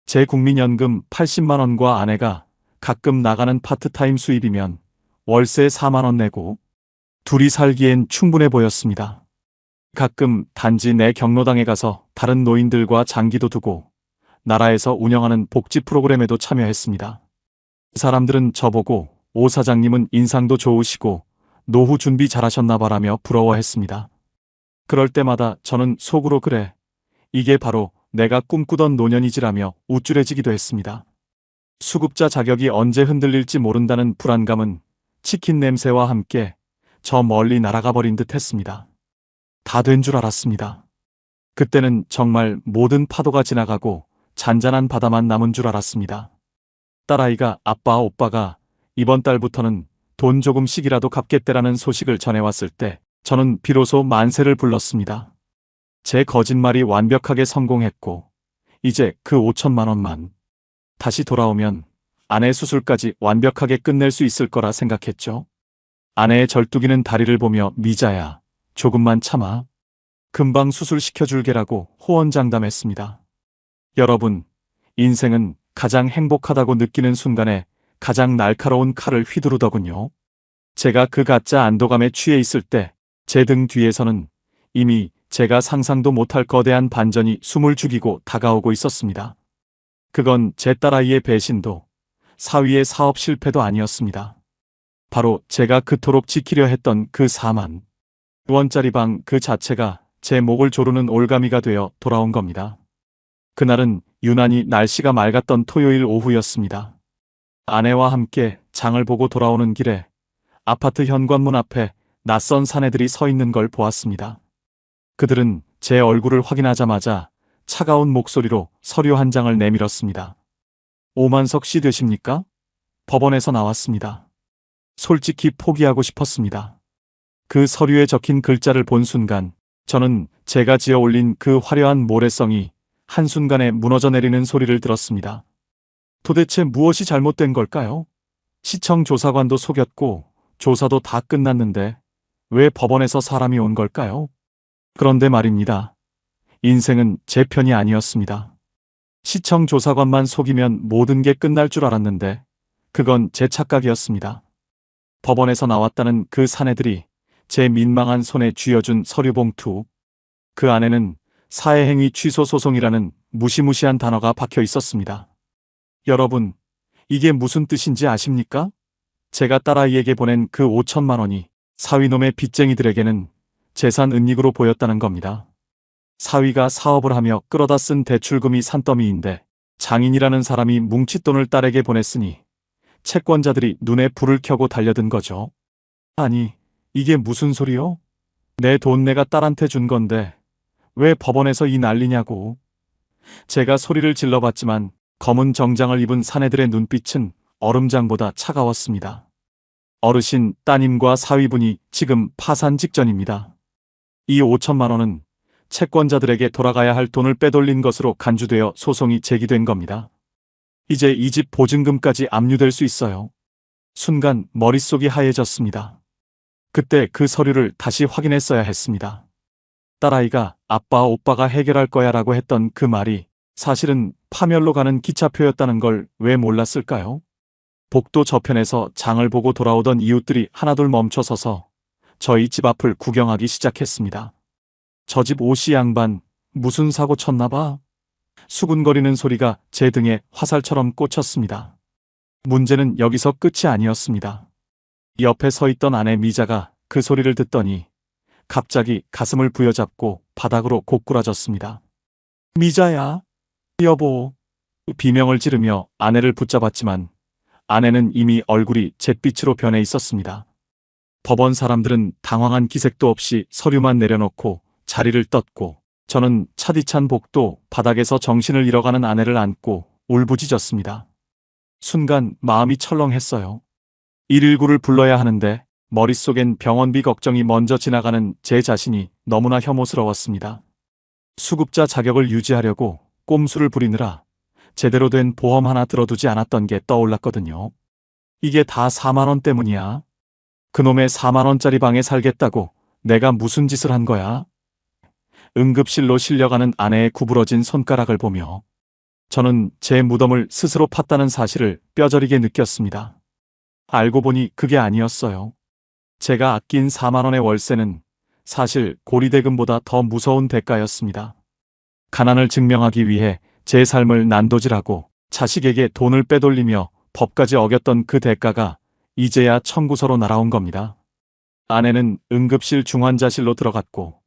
제 국민연금 80만 원과 아내가 가끔 나가는 파트타임 수입이면 월세 4만 원 내고 둘이 살기엔 충분해 보였습니다. 가끔 단지 내 경로당에 가서 다른 노인들과 장기도 두고 나라에서 운영하는 복지 프로그램에도 참여했습니다. 사람들은 저보고 오 사장님은 인상도 좋으시고 노후 준비 잘하셨나 봐라며 부러워했습니다. 그럴 때마다 저는 속으로 그래, 이게 바로 내가 꿈꾸던 노년이지라며 우쭐해지기도 했습니다. 수급자 자격이 언제 흔들릴지 모른다는 불안감은 치킨 냄새와 함께 저 멀리 날아가 버린 듯 했습니다. 다 된 줄 알았습니다. 그때는 정말 모든 파도가 지나가고 잔잔한 바다만 남은 줄 알았습니다. 딸아이가 아빠 오빠가 이번 달부터는 돈 조금씩이라도 갚겠대라는 소식을 전해왔을 때 저는 비로소 만세를 불렀습니다. 제 거짓말이 완벽하게 성공했고 이제 그 5천만 원만 다시 돌아오면 아내 수술까지 완벽하게 끝낼 수 있을 거라 생각했죠. 아내의 절뚝이는 다리를 보며 미자야, 조금만 참아. 금방 수술시켜줄게라고 호언장담했습니다. 여러분, 인생은 가장 행복하다고 느끼는 순간에 가장 날카로운 칼을 휘두르더군요. 제가 그 가짜 안도감에 취해 있을 때 제 등 뒤에서는 이미 제가 상상도 못할 거대한 반전이 숨을 죽이고 다가오고 있었습니다. 그건 제 딸아이의 배신도 사위의 사업 실패도 아니었습니다. 바로 제가 그토록 지키려 했던 그 4만 원짜리 방 그 자체가 제 목을 조르는 올가미가 되어 돌아온 겁니다. 그날은 유난히 날씨가 맑았던 토요일 오후였습니다. 아내와 함께 장을 보고 돌아오는 길에 아파트 현관문 앞에 낯선 사내들이 서 있는 걸 보았습니다. 그들은 제 얼굴을 확인하자마자 차가운 목소리로 서류 한 장을 내밀었습니다. 오만석 씨 되십니까? 법원에서 나왔습니다. 솔직히 포기하고 싶었습니다. 그 서류에 적힌 글자를 본 순간 저는 제가 지어 올린 그 화려한 모래성이 한순간에 무너져 내리는 소리를 들었습니다. 도대체 무엇이 잘못된 걸까요? 시청 조사관도 속였고 조사도 다 끝났는데 왜 법원에서 사람이 온 걸까요? 그런데 말입니다. 인생은 제 편이 아니었습니다. 시청 조사관만 속이면 모든 게 끝날 줄 알았는데 그건 제 착각이었습니다. 법원에서 나왔다는 그 사내들이 제 민망한 손에 쥐어준 서류 봉투. 그 안에는 사회행위 취소 소송이라는 무시무시한 단어가 박혀 있었습니다. 여러분, 이게 무슨 뜻인지 아십니까? 제가 딸아이에게 보낸 그 5천만 원이 사위놈의 빚쟁이들에게는 재산 은닉으로 보였다는 겁니다. 사위가 사업을 하며 끌어다 쓴 대출금이 산더미인데 장인이라는 사람이 뭉칫돈을 딸에게 보냈으니 채권자들이 눈에 불을 켜고 달려든 거죠. 아니, 이게 무슨 소리요? 내 돈 내가 딸한테 준 건데 왜 법원에서 이 난리냐고. 제가 소리를 질러봤지만 검은 정장을 입은 사내들의 눈빛은 얼음장보다 차가웠습니다. 어르신 따님과 사위분이 지금 파산 직전입니다. 이 5천만 원은 채권자들에게 돌아가야 할 돈을 빼돌린 것으로 간주되어 소송이 제기된 겁니다. 이제 이 집 보증금까지 압류될 수 있어요. 순간 머릿속이 하얘졌습니다. 그때 그 서류를 다시 확인했어야 했습니다. 딸아이가 아빠 오빠가 해결할 거야 라고 했던 그 말이 사실은 파멸로 가는 기차표였다는 걸 왜 몰랐을까요? 복도 저편에서 장을 보고 돌아오던 이웃들이 하나둘 멈춰서서 저희 집 앞을 구경하기 시작했습니다. 저 집 오씨 양반 무슨 사고 쳤나 봐. 수군거리는 소리가 제 등에 화살처럼 꽂혔습니다. 문제는 여기서 끝이 아니었습니다. 옆에 서 있던 아내 미자가 그 소리를 듣더니 갑자기 가슴을 부여잡고 바닥으로 고꾸라졌습니다. 미자야, 여보. 비명을 지르며 아내를 붙잡았지만 아내는 이미 얼굴이 잿빛으로 변해 있었습니다. 법원 사람들은 당황한 기색도 없이 서류만 내려놓고 자리를 떴고 저는 차디찬 복도 바닥에서 정신을 잃어가는 아내를 안고 울부짖었습니다. 순간 마음이 철렁했어요. 119를 불러야 하는데 머릿속엔 병원비 걱정이 먼저 지나가는 제 자신이 너무나 혐오스러웠습니다. 수급자 자격을 유지하려고 꼼수를 부리느라 제대로 된 보험 하나 들어두지 않았던 게 떠올랐거든요. 이게 다 4만 원 때문이야. 그놈의 4만 원짜리 방에 살겠다고 내가 무슨 짓을 한 거야? 응급실로 실려가는 아내의 구부러진 손가락을 보며 저는 제 무덤을 스스로 팠다는 사실을 뼈저리게 느꼈습니다. 알고 보니 그게 아니었어요. 제가 아낀 4만 원의 월세는 사실 고리대금보다 더 무서운 대가였습니다. 가난을 증명하기 위해 제 삶을 난도질하고 자식에게 돈을 빼돌리며 법까지 어겼던 그 대가가 이제야 청구서로 날아온 겁니다. 아내는 응급실 중환자실로 들어갔고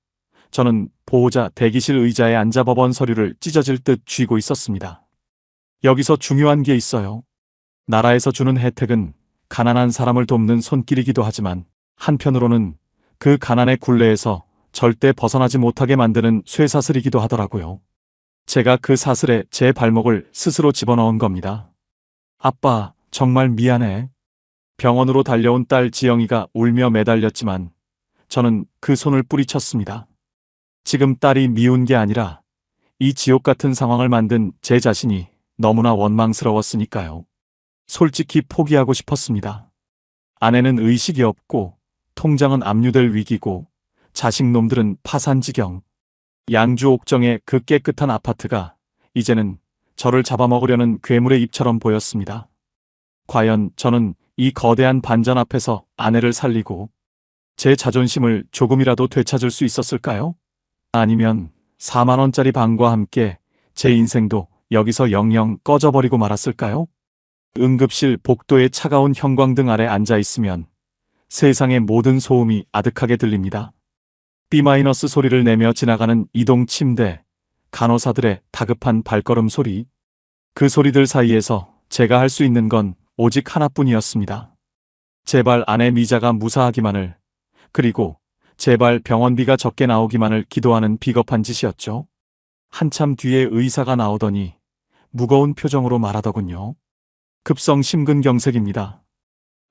저는 보호자 대기실 의자에 앉아 법원 서류를 찢어질 듯 쥐고 있었습니다. 여기서 중요한 게 있어요. 나라에서 주는 혜택은 가난한 사람을 돕는 손길이기도 하지만 한편으로는 그 가난의 굴레에서 절대 벗어나지 못하게 만드는 쇠사슬이기도 하더라고요. 제가 그 사슬에 제 발목을 스스로 집어넣은 겁니다. 아빠, 정말 미안해. 병원으로 달려온 딸 지영이가 울며 매달렸지만 저는 그 손을 뿌리쳤습니다. 지금 딸이 미운 게 아니라 이 지옥 같은 상황을 만든 제 자신이 너무나 원망스러웠으니까요. 솔직히 포기하고 싶었습니다. 아내는 의식이 없고 통장은 압류될 위기고 자식놈들은 파산지경. 양주 옥정의 그 깨끗한 아파트가 이제는 저를 잡아먹으려는 괴물의 입처럼 보였습니다. 과연 저는 이 거대한 반전 앞에서 아내를 살리고 제 자존심을 조금이라도 되찾을 수 있었을까요? 아니면 4만 원짜리 방과 함께 제 인생도 여기서 영영 꺼져버리고 말았을까요? 응급실 복도의 차가운 형광등 아래 앉아 있으면 세상의 모든 소음이 아득하게 들립니다. B- 소리를 내며 지나가는 이동 침대, 간호사들의 다급한 발걸음 소리. 그 소리들 사이에서 제가 할 수 있는 건 오직 하나뿐이었습니다. 제발 아내 미자가 무사하기만을, 그리고 제발 병원비가 적게 나오기만을 기도하는 비겁한 짓이었죠. 한참 뒤에 의사가 나오더니 무거운 표정으로 말하더군요. 급성 심근경색입니다.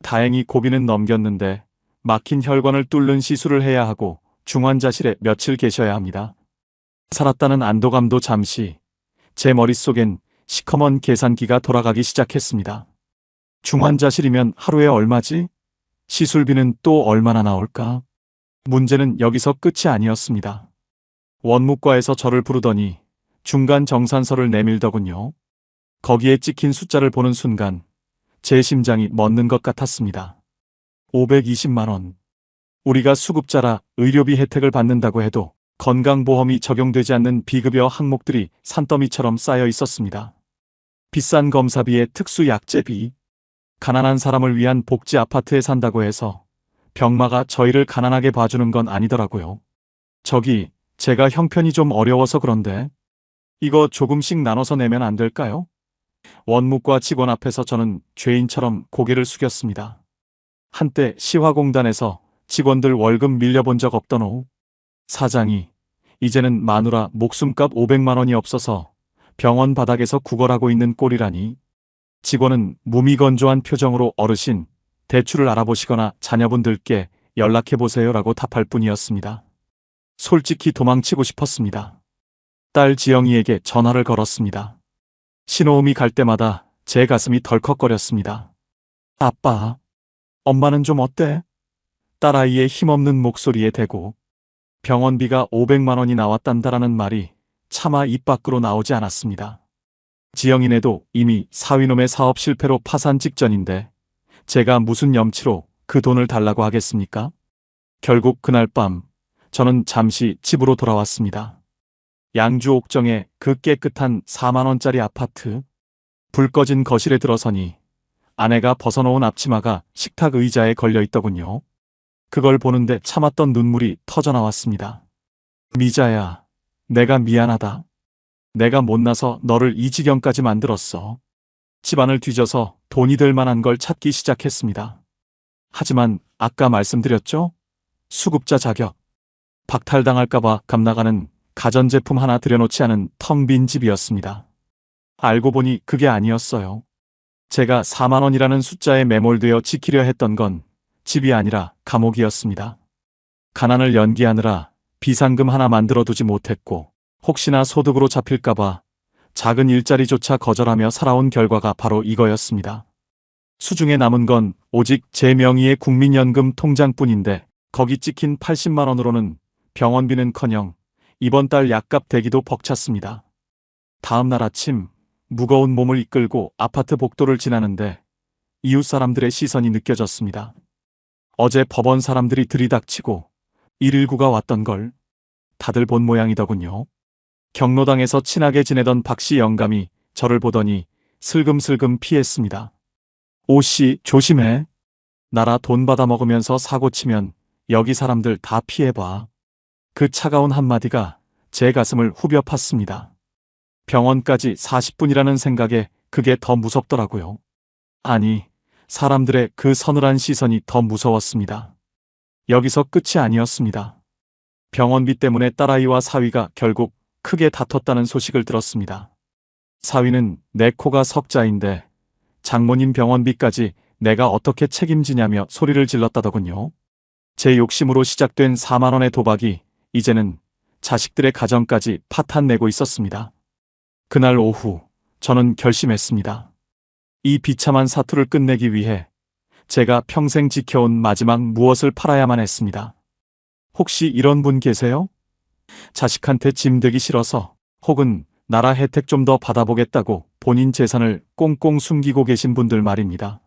다행히 고비는 넘겼는데 막힌 혈관을 뚫는 시술을 해야 하고 중환자실에 며칠 계셔야 합니다. 살았다는 안도감도 잠시, 제 머릿속엔 시커먼 계산기가 돌아가기 시작했습니다. 중환자실이면 하루에 얼마지? 시술비는 또 얼마나 나올까? 문제는 여기서 끝이 아니었습니다. 원무과에서 저를 부르더니 중간 정산서를 내밀더군요. 거기에 찍힌 숫자를 보는 순간 제 심장이 멎는 것 같았습니다. 520만 원. 우리가 수급자라 의료비 혜택을 받는다고 해도 건강보험이 적용되지 않는 비급여 항목들이 산더미처럼 쌓여 있었습니다. 비싼 검사비에 특수약제비, 가난한 사람을 위한 복지 아파트에 산다고 해서 병마가 저희를 가난하게 봐주는 건 아니더라고요. 저기, 제가 형편이 좀 어려워서 그런데 이거 조금씩 나눠서 내면 안 될까요? 원무과 직원 앞에서 저는 죄인처럼 고개를 숙였습니다. 한때 시화공단에서 직원들 월급 밀려본 적 없던 오 사장이 이제는 마누라 목숨값 500만 원이 없어서 병원 바닥에서 구걸하고 있는 꼴이라니. 직원은 무미건조한 표정으로 어르신, 대출을 알아보시거나 자녀분들께 연락해보세요라고 답할 뿐이었습니다. 솔직히 도망치고 싶었습니다. 딸 지영이에게 전화를 걸었습니다. 신호음이 갈 때마다 제 가슴이 덜컥거렸습니다. 아빠, 엄마는 좀 어때? 딸아이의 힘없는 목소리에 대고 병원비가 500만 원이 나왔단다라는 말이 차마 입 밖으로 나오지 않았습니다. 지영이네도 이미 사위놈의 사업 실패로 파산 직전인데 제가 무슨 염치로 그 돈을 달라고 하겠습니까? 결국 그날 밤 저는 잠시 집으로 돌아왔습니다. 양주 옥정의 그 깨끗한 4만 원짜리 아파트. 불 꺼진 거실에 들어서니 아내가 벗어놓은 앞치마가 식탁 의자에 걸려 있더군요. 그걸 보는데 참았던 눈물이 터져나왔습니다. 미자야, 내가 미안하다. 내가 못나서 너를 이 지경까지 만들었어. 집안을 뒤져서 돈이 될 만한 걸 찾기 시작했습니다. 하지만 아까 말씀드렸죠? 수급자 자격. 박탈당할까봐 감나가는 가전제품 하나 들여놓지 않은 텅 빈 집이었습니다. 알고 보니 그게 아니었어요. 제가 4만 원이라는 숫자에 매몰되어 지키려 했던 건 집이 아니라 감옥이었습니다. 가난을 연기하느라 비상금 하나 만들어두지 못했고 혹시나 소득으로 잡힐까봐 작은 일자리조차 거절하며 살아온 결과가 바로 이거였습니다. 수중에 남은 건 오직 제 명의의 국민연금 통장뿐인데 거기 찍힌 80만 원으로는 병원비는커녕 이번 달 약값 대기도 벅찼습니다. 다음 날 아침 무거운 몸을 이끌고 아파트 복도를 지나는데 이웃 사람들의 시선이 느껴졌습니다. 어제 법원 사람들이 들이닥치고 119가 왔던 걸 다들 본 모양이더군요. 경로당에서 친하게 지내던 박씨 영감이 저를 보더니 슬금슬금 피했습니다. 오씨, 조심해. 나라 돈 받아먹으면서 사고치면 여기 사람들 다 피해봐. 그 차가운 한마디가 제 가슴을 후벼 팠습니다. 병원까지 40분이라는 생각에 그게 더 무섭더라고요. 아니, 사람들의 그 서늘한 시선이 더 무서웠습니다. 여기서 끝이 아니었습니다. 병원비 때문에 딸아이와 사위가 결국 크게 다퉜다는 소식을 들었습니다. 사위는 내 코가 석자인데 장모님 병원비까지 내가 어떻게 책임지냐며 소리를 질렀다더군요. 제 욕심으로 시작된 4만 원의 도박이 이제는 자식들의 가정까지 파탄내고 있었습니다. 그날 오후 저는 결심했습니다. 이 비참한 사투를 끝내기 위해 제가 평생 지켜온 마지막 무엇을 팔아야만 했습니다. 혹시 이런 분 계세요? 자식한테 짐 되기 싫어서 혹은 나라 혜택 좀 더 받아보겠다고 본인 재산을 꽁꽁 숨기고 계신 분들 말입니다.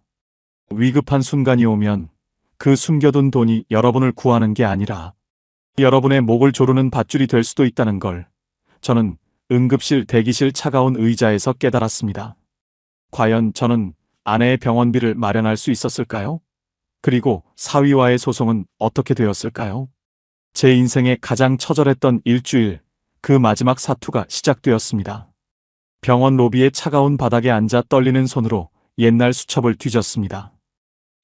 위급한 순간이 오면 그 숨겨둔 돈이 여러분을 구하는 게 아니라 여러분의 목을 조르는 밧줄이 될 수도 있다는 걸 저는 응급실 대기실 차가운 의자에서 깨달았습니다. 과연 저는 아내의 병원비를 마련할 수 있었을까요? 그리고 사위와의 소송은 어떻게 되었을까요? 제 인생의 가장 처절했던 일주일, 그 마지막 사투가 시작되었습니다. 병원 로비의 차가운 바닥에 앉아 떨리는 손으로 옛날 수첩을 뒤졌습니다.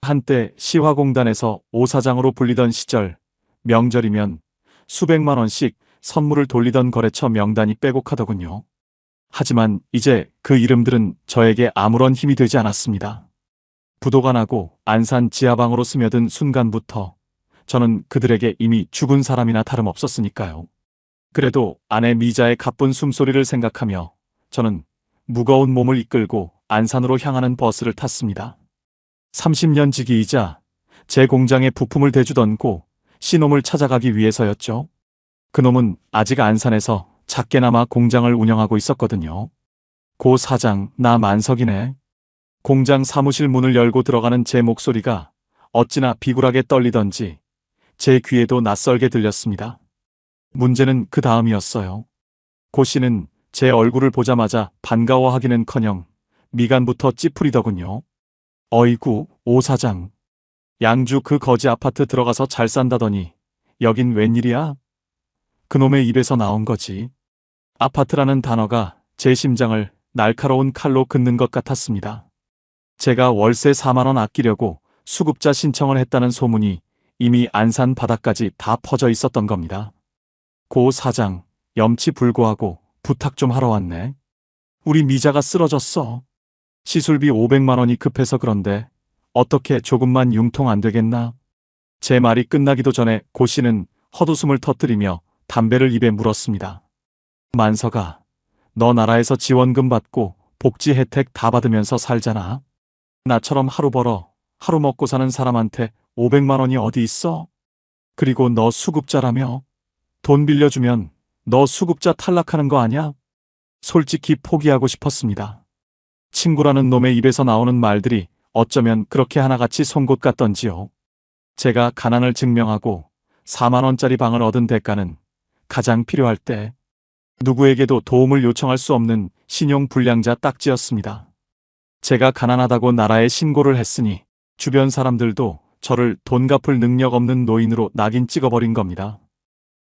한때 시화공단에서 오 사장으로 불리던 시절 명절이면 수백만 원씩 선물을 돌리던 거래처 명단이 빼곡하더군요. 하지만 이제 그 이름들은 저에게 아무런 힘이 되지 않았습니다. 부도가 나고 안산 지하방으로 스며든 순간부터 저는 그들에게 이미 죽은 사람이나 다름없었으니까요. 그래도 아내 미자의 가쁜 숨소리를 생각하며 저는 무거운 몸을 이끌고 안산으로 향하는 버스를 탔습니다. 30년 지기이자 제 공장에 부품을 대주던 고 신놈을 찾아가기 위해서였죠. 그놈은 아직 안산에서 작게나마 공장을 운영하고 있었거든요. 고 사장, 나 만석이네. 공장 사무실 문을 열고 들어가는 제 목소리가 어찌나 비굴하게 떨리던지 제 귀에도 낯설게 들렸습니다. 문제는 그 다음이었어요. 고 씨는 제 얼굴을 보자마자 반가워하기는커녕 미간부터 찌푸리더군요. 어이구, 오 사장. 양주 그 거지 아파트 들어가서 잘 산다더니 여긴 웬일이야? 그놈의 입에서 나온 거지. 아파트라는 단어가 제 심장을 날카로운 칼로 긋는 것 같았습니다. 제가 월세 4만 원 아끼려고 수급자 신청을 했다는 소문이 이미 안산 바다까지 다 퍼져 있었던 겁니다. 고 사장, 염치불고하고 부탁 좀 하러 왔네. 우리 미자가 쓰러졌어. 시술비 500만 원이 급해서 그런데 어떻게 조금만 융통 안 되겠나? 제 말이 끝나기도 전에 고 씨는 헛웃음을 터뜨리며 담배를 입에 물었습니다. 만석아, 너 나라에서 지원금 받고 복지 혜택 다 받으면서 살잖아. 나처럼 하루 벌어 하루 먹고 사는 사람한테 500만 원이 어디 있어? 그리고 너 수급자라며? 돈 빌려주면 너 수급자 탈락하는 거 아냐? 솔직히 포기하고 싶었습니다. 친구라는 놈의 입에서 나오는 말들이 어쩌면 그렇게 하나같이 송곳 같던지요. 제가 가난을 증명하고 4만 원짜리 방을 얻은 대가는 가장 필요할 때 누구에게도 도움을 요청할 수 없는 신용불량자 딱지였습니다. 제가 가난하다고 나라에 신고를 했으니 주변 사람들도 저를 돈 갚을 능력 없는 노인으로 낙인 찍어버린 겁니다.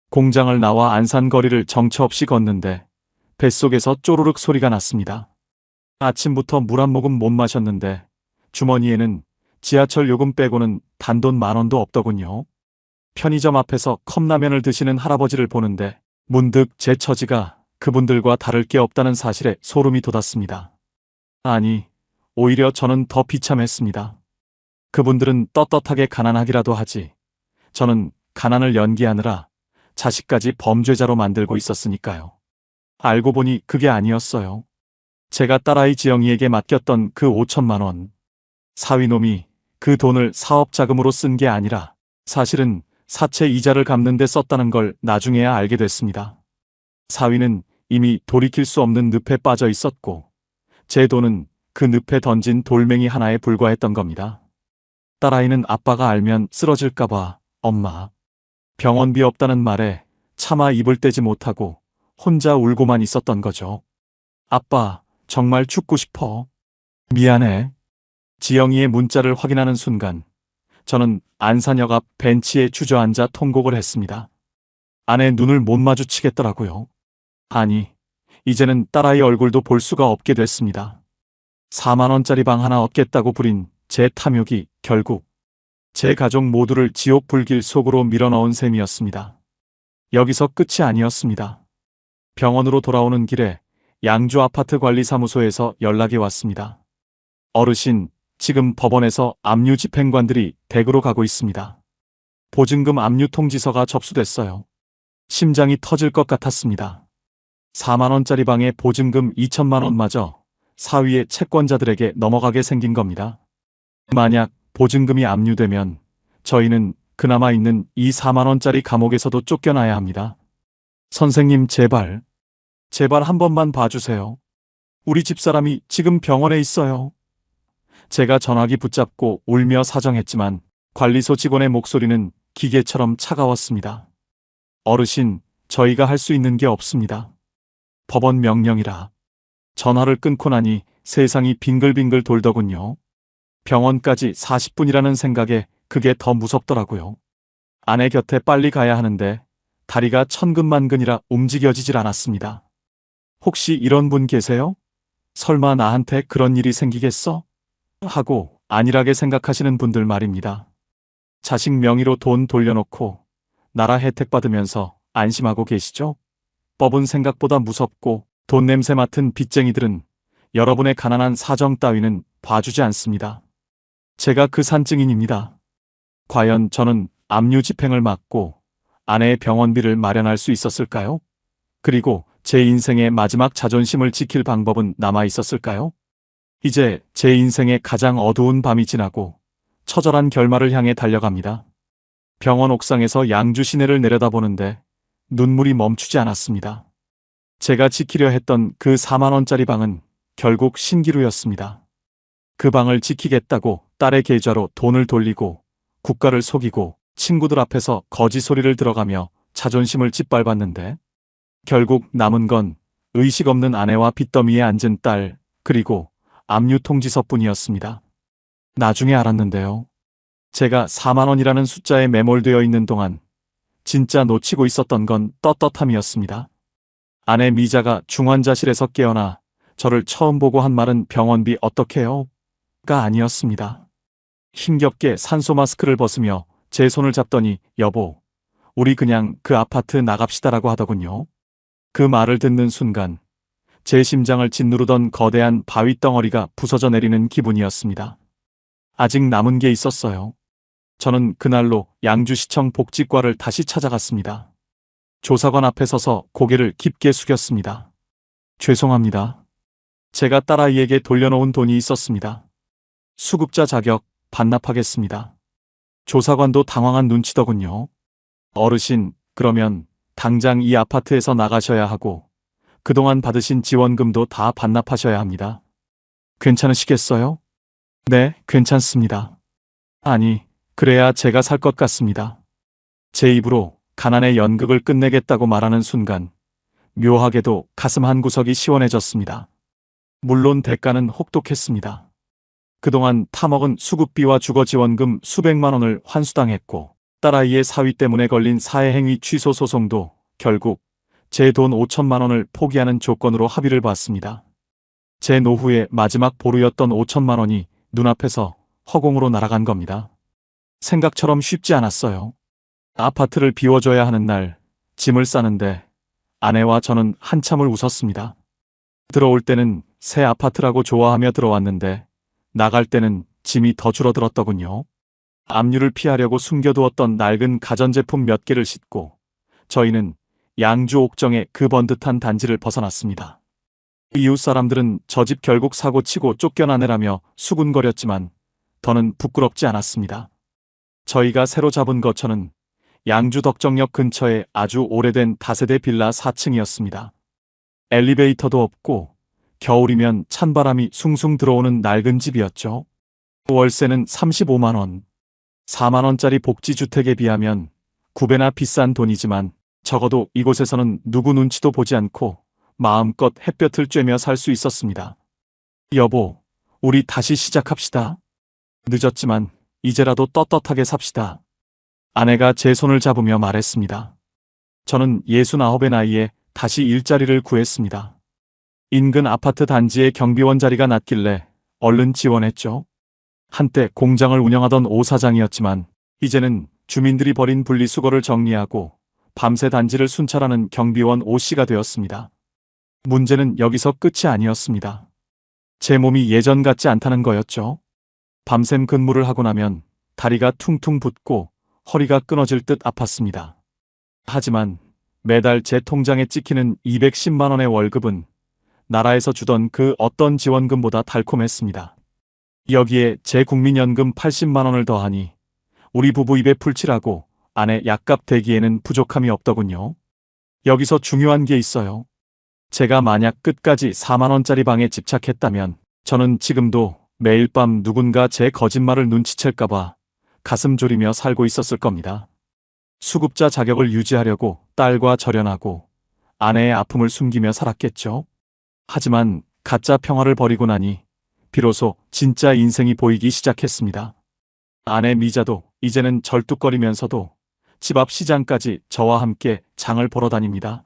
공장을 나와 안산 거리를 정처 없이 걷는데 뱃속에서 쪼르륵 소리가 났습니다. 아침부터 물 한 모금 못 마셨는데 주머니에는 지하철 요금 빼고는 단돈 10,000원도 없더군요. 편의점 앞에서 컵라면을 드시는 할아버지를 보는데 문득 제 처지가 그분들과 다를 게 없다는 사실에 소름이 돋았습니다. 아니, 오히려 저는 더 비참했습니다. 그분들은 떳떳하게 가난하기라도 하지. 저는 가난을 연기하느라 자식까지 범죄자로 만들고 있었으니까요. 알고 보니 그게 아니었어요. 제가 딸아이 지영이에게 맡겼던 그 5천만 원. 사위놈이 그 돈을 사업 자금으로 쓴 게 아니라 사실은 사채 이자를 갚는 데 썼다는 걸 나중에야 알게 됐습니다. 사위는 이미 돌이킬 수 없는 늪에 빠져 있었고 제 돈은 그 늪에 던진 돌멩이 하나에 불과했던 겁니다. 딸아이는 아빠가 알면 쓰러질까봐 엄마, 병원비 없다는 말에 차마 입을 떼지 못하고 혼자 울고만 있었던 거죠. 아빠, 정말 죽고 싶어. 미안해. 지영이의 문자를 확인하는 순간 저는 안산역 앞 벤치에 주저앉아 통곡을 했습니다. 아내 눈을 못 마주치겠더라고요. 아니, 이제는 딸아이 얼굴도 볼 수가 없게 됐습니다. 4만 원짜리 방 하나 얻겠다고 부린 제 탐욕이 결국 제 가족 모두를 지옥 불길 속으로 밀어넣은 셈이었습니다. 여기서 끝이 아니었습니다. 병원으로 돌아오는 길에 양주 아파트 관리사무소에서 연락이 왔습니다. 어르신, 지금 법원에서 압류 집행관들이 댁으로 가고 있습니다. 보증금 압류 통지서가 접수됐어요. 심장이 터질 것 같았습니다. 4만 원짜리 방에 보증금 2천만 원마저 사위의 채권자들에게 넘어가게 생긴 겁니다. 만약 보증금이 압류되면 저희는 그나마 있는 이 4만 원짜리 감옥에서도 쫓겨나야 합니다. 선생님 제발 한 번만 봐주세요. 우리 집사람이 지금 병원에 있어요. 제가 전화기 붙잡고 울며 사정했지만 관리소 직원의 목소리는 기계처럼 차가웠습니다. 어르신, 저희가 할 수 있는 게 없습니다. 법원 명령이라. 전화를 끊고 나니 세상이 빙글빙글 돌더군요. 병원까지 40분이라는 생각에 그게 더 무섭더라고요. 아내 곁에 빨리 가야 하는데 다리가 천근만근이라 움직여지질 않았습니다. 혹시 이런 분 계세요? 설마 나한테 그런 일이 생기겠어? 하고 안일하게 생각하시는 분들 말입니다. 자식 명의로 돈 돌려놓고 나라 혜택 받으면서 안심하고 계시죠? 법은 생각보다 무섭고 돈 냄새 맡은 빚쟁이들은 여러분의 가난한 사정 따위는 봐주지 않습니다. 제가 그 산증인입니다. 과연 저는 압류 집행을 막고 아내의 병원비를 마련할 수 있었을까요? 그리고 제 인생의 마지막 자존심을 지킬 방법은 남아 있었을까요? 이제 제 인생의 가장 어두운 밤이 지나고 처절한 결말을 향해 달려갑니다. 병원 옥상에서 양주 시내를 내려다보는데 눈물이 멈추지 않았습니다. 제가 지키려 했던 그 4만 원짜리 방은 결국 신기루였습니다. 그 방을 지키겠다고 딸의 계좌로 돈을 돌리고 국가를 속이고 친구들 앞에서 거짓 소리를 들어가며 자존심을 짓밟았는데 결국 남은 건 의식 없는 아내와 빚더미에 앉은 딸, 그리고 압류 통지서뿐이었습니다. 나중에 알았는데요. 제가 4만 원이라는 숫자에 매몰되어 있는 동안 진짜 놓치고 있었던 건 떳떳함이었습니다. 아내 미자가 중환자실에서 깨어나 저를 처음 보고 한 말은 병원비 어떡해요? 가 아니었습니다. 힘겹게 산소 마스크를 벗으며 제 손을 잡더니 여보, 우리 그냥 그 아파트 나갑시다라고 하더군요. 그 말을 듣는 순간 제 심장을 짓누르던 거대한 바위 덩어리가 부서져 내리는 기분이었습니다. 아직 남은 게 있었어요. 저는 그날로 양주시청 복지과를 다시 찾아갔습니다. 조사관 앞에 서서 고개를 깊게 숙였습니다. 죄송합니다. 제가 딸아이에게 돌려놓은 돈이 있었습니다. 수급자 자격 반납하겠습니다. 조사관도 당황한 눈치더군요. 어르신, 그러면 당장 이 아파트에서 나가셔야 하고 그동안 받으신 지원금도 다 반납하셔야 합니다. 괜찮으시겠어요? 네, 괜찮습니다. 아니, 그래야 제가 살 것 같습니다. 제 입으로 가난의 연극을 끝내겠다고 말하는 순간 묘하게도 가슴 한구석이 시원해졌습니다. 물론 대가는 혹독했습니다. 그동안 타먹은 수급비와 주거지원금 수백만 원을 환수당했고 딸아이의 사위 때문에 걸린 사회행위 취소 소송도 결국 제 돈 5천만 원을 포기하는 조건으로 합의를 봤습니다. 제 노후의 마지막 보루였던 5천만 원이 눈앞에서 허공으로 날아간 겁니다. 생각처럼 쉽지 않았어요. 아파트를 비워줘야 하는 날 짐을 싸는데 아내와 저는 한참을 웃었습니다. 들어올 때는 새 아파트라고 좋아하며 들어왔는데 나갈 때는 짐이 더 줄어들었더군요. 압류를 피하려고 숨겨두었던 낡은 가전제품 몇 개를 싣고 저희는 양주 옥정의 그 번듯한 단지를 벗어났습니다. 이웃 사람들은 저 집 결국 사고치고 쫓겨나내라며 수군거렸지만 더는 부끄럽지 않았습니다. 저희가 새로 잡은 거처는 양주 덕정역 근처의 아주 오래된 다세대 빌라 4층이었습니다. 엘리베이터도 없고 겨울이면 찬바람이 숭숭 들어오는 낡은 집이었죠. 월세는 35만 원. 4만 원짜리 복지주택에 비하면 9배나 비싼 돈이지만 적어도 이곳에서는 누구 눈치도 보지 않고 마음껏 햇볕을 쬐며 살 수 있었습니다. 여보, 우리 다시 시작합시다. 늦었지만 이제라도 떳떳하게 삽시다. 아내가 제 손을 잡으며 말했습니다. 저는 69의 나이에 다시 일자리를 구했습니다. 인근 아파트 단지에 경비원 자리가 났길래 얼른 지원했죠. 한때 공장을 운영하던 오 사장이었지만 이제는 주민들이 버린 분리수거를 정리하고 밤새 단지를 순찰하는 경비원 오 씨가 되었습니다. 문제는 여기서 끝이 아니었습니다. 제 몸이 예전 같지 않다는 거였죠. 밤샘 근무를 하고 나면 다리가 퉁퉁 붓고 허리가 끊어질 듯 아팠습니다. 하지만 매달 제 통장에 찍히는 210만 원의 월급은 나라에서 주던 그 어떤 지원금보다 달콤했습니다. 여기에 제 국민연금 80만 원을 더하니 우리 부부 입에 풀칠하고 아내 약값 대기에는 부족함이 없더군요. 여기서 중요한 게 있어요. 제가 만약 끝까지 4만 원짜리 방에 집착했다면 저는 지금도 매일 밤 누군가 제 거짓말을 눈치챌까봐 가슴 졸이며 살고 있었을 겁니다. 수급자 자격을 유지하려고 딸과 절연하고 아내의 아픔을 숨기며 살았겠죠. 하지만 가짜 평화를 버리고 나니 비로소 진짜 인생이 보이기 시작했습니다. 아내 미자도 이제는 절뚝거리면서도 집 앞 시장까지 저와 함께 장을 보러 다닙니다.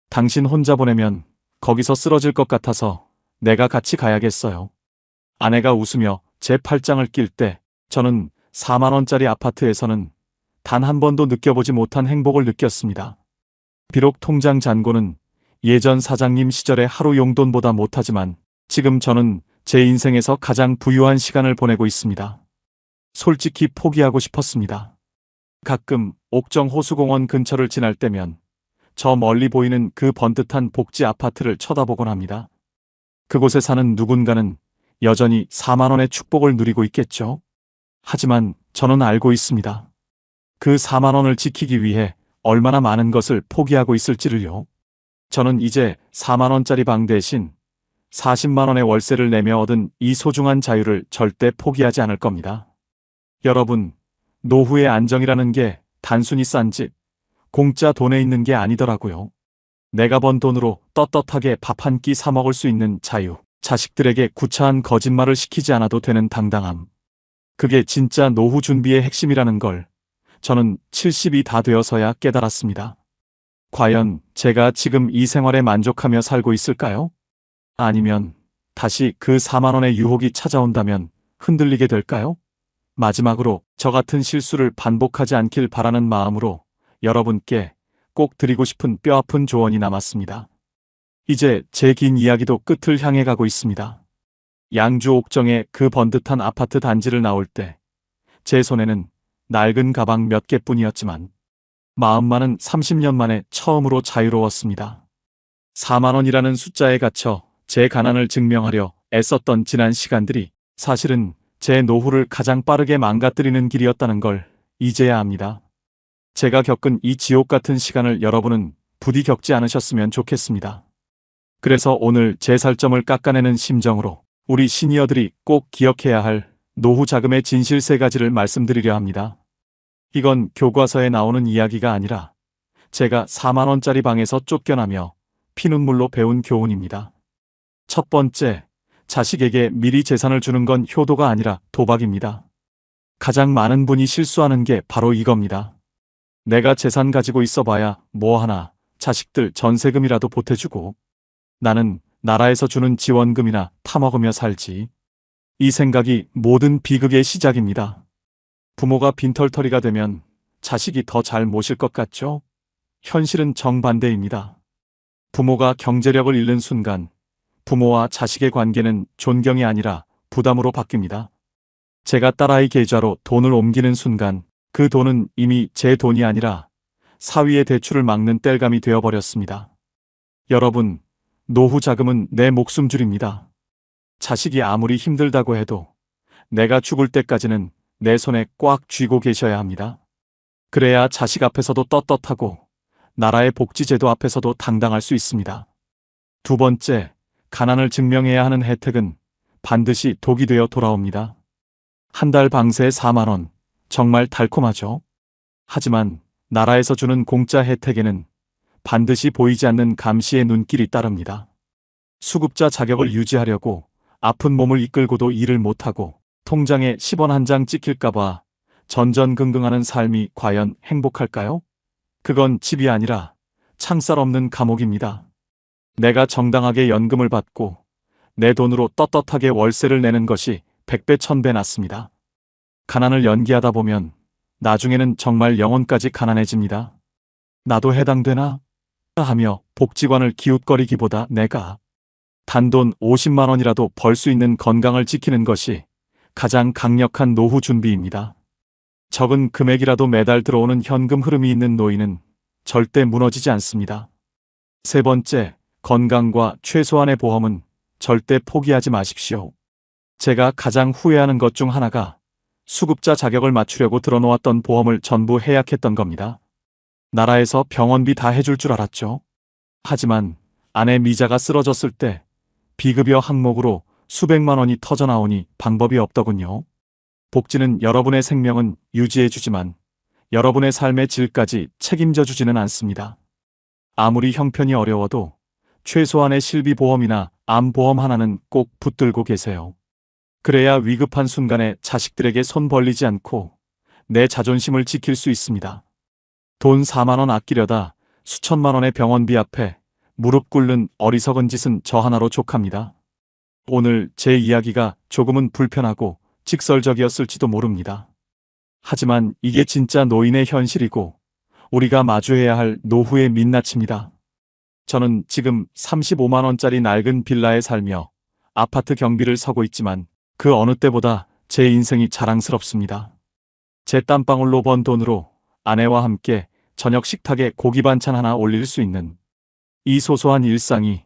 당신 혼자 보내면 거기서 쓰러질 것 같아서 내가 같이 가야겠어요. 아내가 웃으며 제 팔짱을 낄 때 저는 4만 원짜리 아파트에서는 단 한 번도 느껴보지 못한 행복을 느꼈습니다. 비록 통장 잔고는 예전 사장님 시절의 하루 용돈보다 못하지만 지금 저는 제 인생에서 가장 부유한 시간을 보내고 있습니다. 솔직히 포기하고 싶었습니다. 가끔 옥정 호수공원 근처를 지날 때면 저 멀리 보이는 그 번듯한 복지 아파트를 쳐다보곤 합니다. 그곳에 사는 누군가는 여전히 4만 원의 축복을 누리고 있겠죠. 하지만 저는 알고 있습니다. 그 4만 원을 지키기 위해 얼마나 많은 것을 포기하고 있을지를요. 저는 이제 4만 원짜리 방 대신 40만 원의 월세를 내며 얻은 이 소중한 자유를 절대 포기하지 않을 겁니다. 여러분, 노후의 안정이라는 게 단순히 싼 집, 공짜 돈에 있는 게 아니더라고요. 내가 번 돈으로 떳떳하게 밥 한 끼 사 먹을 수 있는 자유, 자식들에게 구차한 거짓말을 시키지 않아도 되는 당당함. 그게 진짜 노후 준비의 핵심이라는 걸 저는 70이 다 되어서야 깨달았습니다. 과연 제가 지금 이 생활에 만족하며 살고 있을까요? 아니면 다시 그 4만 원의 유혹이 찾아온다면 흔들리게 될까요? 마지막으로 저 같은 실수를 반복하지 않길 바라는 마음으로 여러분께 꼭 드리고 싶은 뼈아픈 조언이 남았습니다. 이제 제 긴 이야기도 끝을 향해 가고 있습니다. 양주 옥정의 그 번듯한 아파트 단지를 나올 때 제 손에는 낡은 가방 몇 개뿐이었지만 마음만은 30년 만에 처음으로 자유로웠습니다. 4만 원이라는 숫자에 갇혀 제 가난을 증명하려 애썼던 지난 시간들이 사실은 제 노후를 가장 빠르게 망가뜨리는 길이었다는 걸 이제야 압니다. 제가 겪은 이 지옥 같은 시간을 여러분은 부디 겪지 않으셨으면 좋겠습니다. 그래서 오늘 제 살점을 깎아내는 심정으로 우리 시니어들이 꼭 기억해야 할 노후 자금의 진실 3가지를 말씀드리려 합니다. 이건 교과서에 나오는 이야기가 아니라 제가 4만 원짜리 방에서 쫓겨나며 피눈물로 배운 교훈입니다. 첫 번째, 자식에게 미리 재산을 주는 건 효도가 아니라 도박입니다. 가장 많은 분이 실수하는 게 바로 이겁니다. 내가 재산 가지고 있어봐야 뭐하나 자식들 전세금이라도 보태주고 나는 나라에서 주는 지원금이나 타먹으며 살지. 이 생각이 모든 비극의 시작입니다. 부모가 빈털터리가 되면 자식이 더 잘 모실 것 같죠? 현실은 정반대입니다. 부모가 경제력을 잃는 순간 부모와 자식의 관계는 존경이 아니라 부담으로 바뀝니다. 제가 딸아이 계좌로 돈을 옮기는 순간 그 돈은 이미 제 돈이 아니라 사위의 대출을 막는 땔감이 되어버렸습니다. 여러분, 노후 자금은 내 목숨줄입니다. 자식이 아무리 힘들다고 해도 내가 죽을 때까지는 내 손에 꽉 쥐고 계셔야 합니다. 그래야 자식 앞에서도 떳떳하고 나라의 복지제도 앞에서도 당당할 수 있습니다. 두 번째, 가난을 증명해야 하는 혜택은 반드시 독이 되어 돌아옵니다. 한 달 방세 4만 원, 정말 달콤하죠? 하지만 나라에서 주는 공짜 혜택에는 반드시 보이지 않는 감시의 눈길이 따릅니다. 수급자 자격을 유지하려고 아픈 몸을 이끌고도 일을 못하고 통장에 10원 한 장 찍힐까봐 전전긍긍하는 삶이 과연 행복할까요? 그건 집이 아니라 창살 없는 감옥입니다. 내가 정당하게 연금을 받고 내 돈으로 떳떳하게 월세를 내는 것이 100배 1000배 낫습니다. 가난을 연기하다 보면 나중에는 정말 영혼까지 가난해집니다. 나도 해당되나? 하며 복지관을 기웃거리기보다 내가 단돈 50만 원이라도 벌 수 있는 건강을 지키는 것이 가장 강력한 노후 준비입니다. 적은 금액이라도 매달 들어오는 현금 흐름이 있는 노인은 절대 무너지지 않습니다. 세 번째, 건강과 최소한의 보험은 절대 포기하지 마십시오. 제가 가장 후회하는 것 중 하나가 수급자 자격을 맞추려고 들어놓았던 보험을 전부 해약했던 겁니다. 나라에서 병원비 다 해줄 줄 알았죠. 하지만 아내 미자가 쓰러졌을 때 비급여 항목으로 수백만 원이 터져나오니 방법이 없더군요. 복지는 여러분의 생명은 유지해주지만 여러분의 삶의 질까지 책임져주지는 않습니다. 아무리 형편이 어려워도 최소한의 실비보험이나 암보험 하나는 꼭 붙들고 계세요. 그래야 위급한 순간에 자식들에게 손 벌리지 않고 내 자존심을 지킬 수 있습니다. 돈 4만 원 아끼려다 수천만 원의 병원비 앞에 무릎 꿇는 어리석은 짓은 저 하나로 족합니다. 오늘 제 이야기가 조금은 불편하고 직설적이었을지도 모릅니다. 하지만 이게 진짜 노인의 현실이고 우리가 마주해야 할 노후의 민낯입니다. 저는 지금 35만 원짜리 낡은 빌라에 살며 아파트 경비를 서고 있지만 그 어느 때보다 제 인생이 자랑스럽습니다. 제 땀방울로 번 돈으로 아내와 함께 저녁 식탁에 고기 반찬 하나 올릴 수 있는 이 소소한 일상이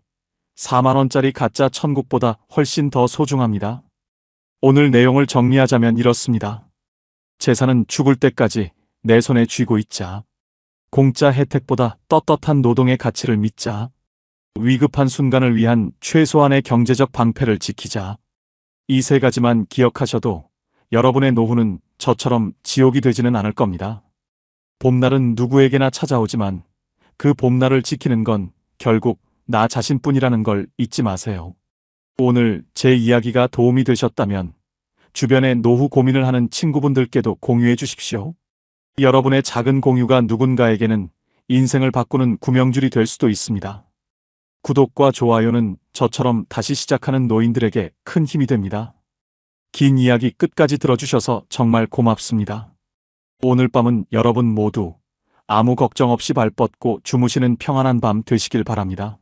4만 원짜리 가짜 천국보다 훨씬 더 소중합니다. 오늘 내용을 정리하자면 이렇습니다. 재산은 죽을 때까지 내 손에 쥐고 있자. 공짜 혜택보다 떳떳한 노동의 가치를 믿자. 위급한 순간을 위한 최소한의 경제적 방패를 지키자. 이 세 가지만 기억하셔도 여러분의 노후는 저처럼 지옥이 되지는 않을 겁니다. 봄날은 누구에게나 찾아오지만 그 봄날을 지키는 건 결국 나 자신뿐이라는 걸 잊지 마세요. 오늘 제 이야기가 도움이 되셨다면 주변에 노후 고민을 하는 친구분들께도 공유해 주십시오. 여러분의 작은 공유가 누군가에게는 인생을 바꾸는 구명줄이 될 수도 있습니다. 구독과 좋아요는 저처럼 다시 시작하는 노인들에게 큰 힘이 됩니다. 긴 이야기 끝까지 들어주셔서 정말 고맙습니다. 오늘 밤은 여러분 모두 아무 걱정 없이 발 뻗고 주무시는 평안한 밤 되시길 바랍니다.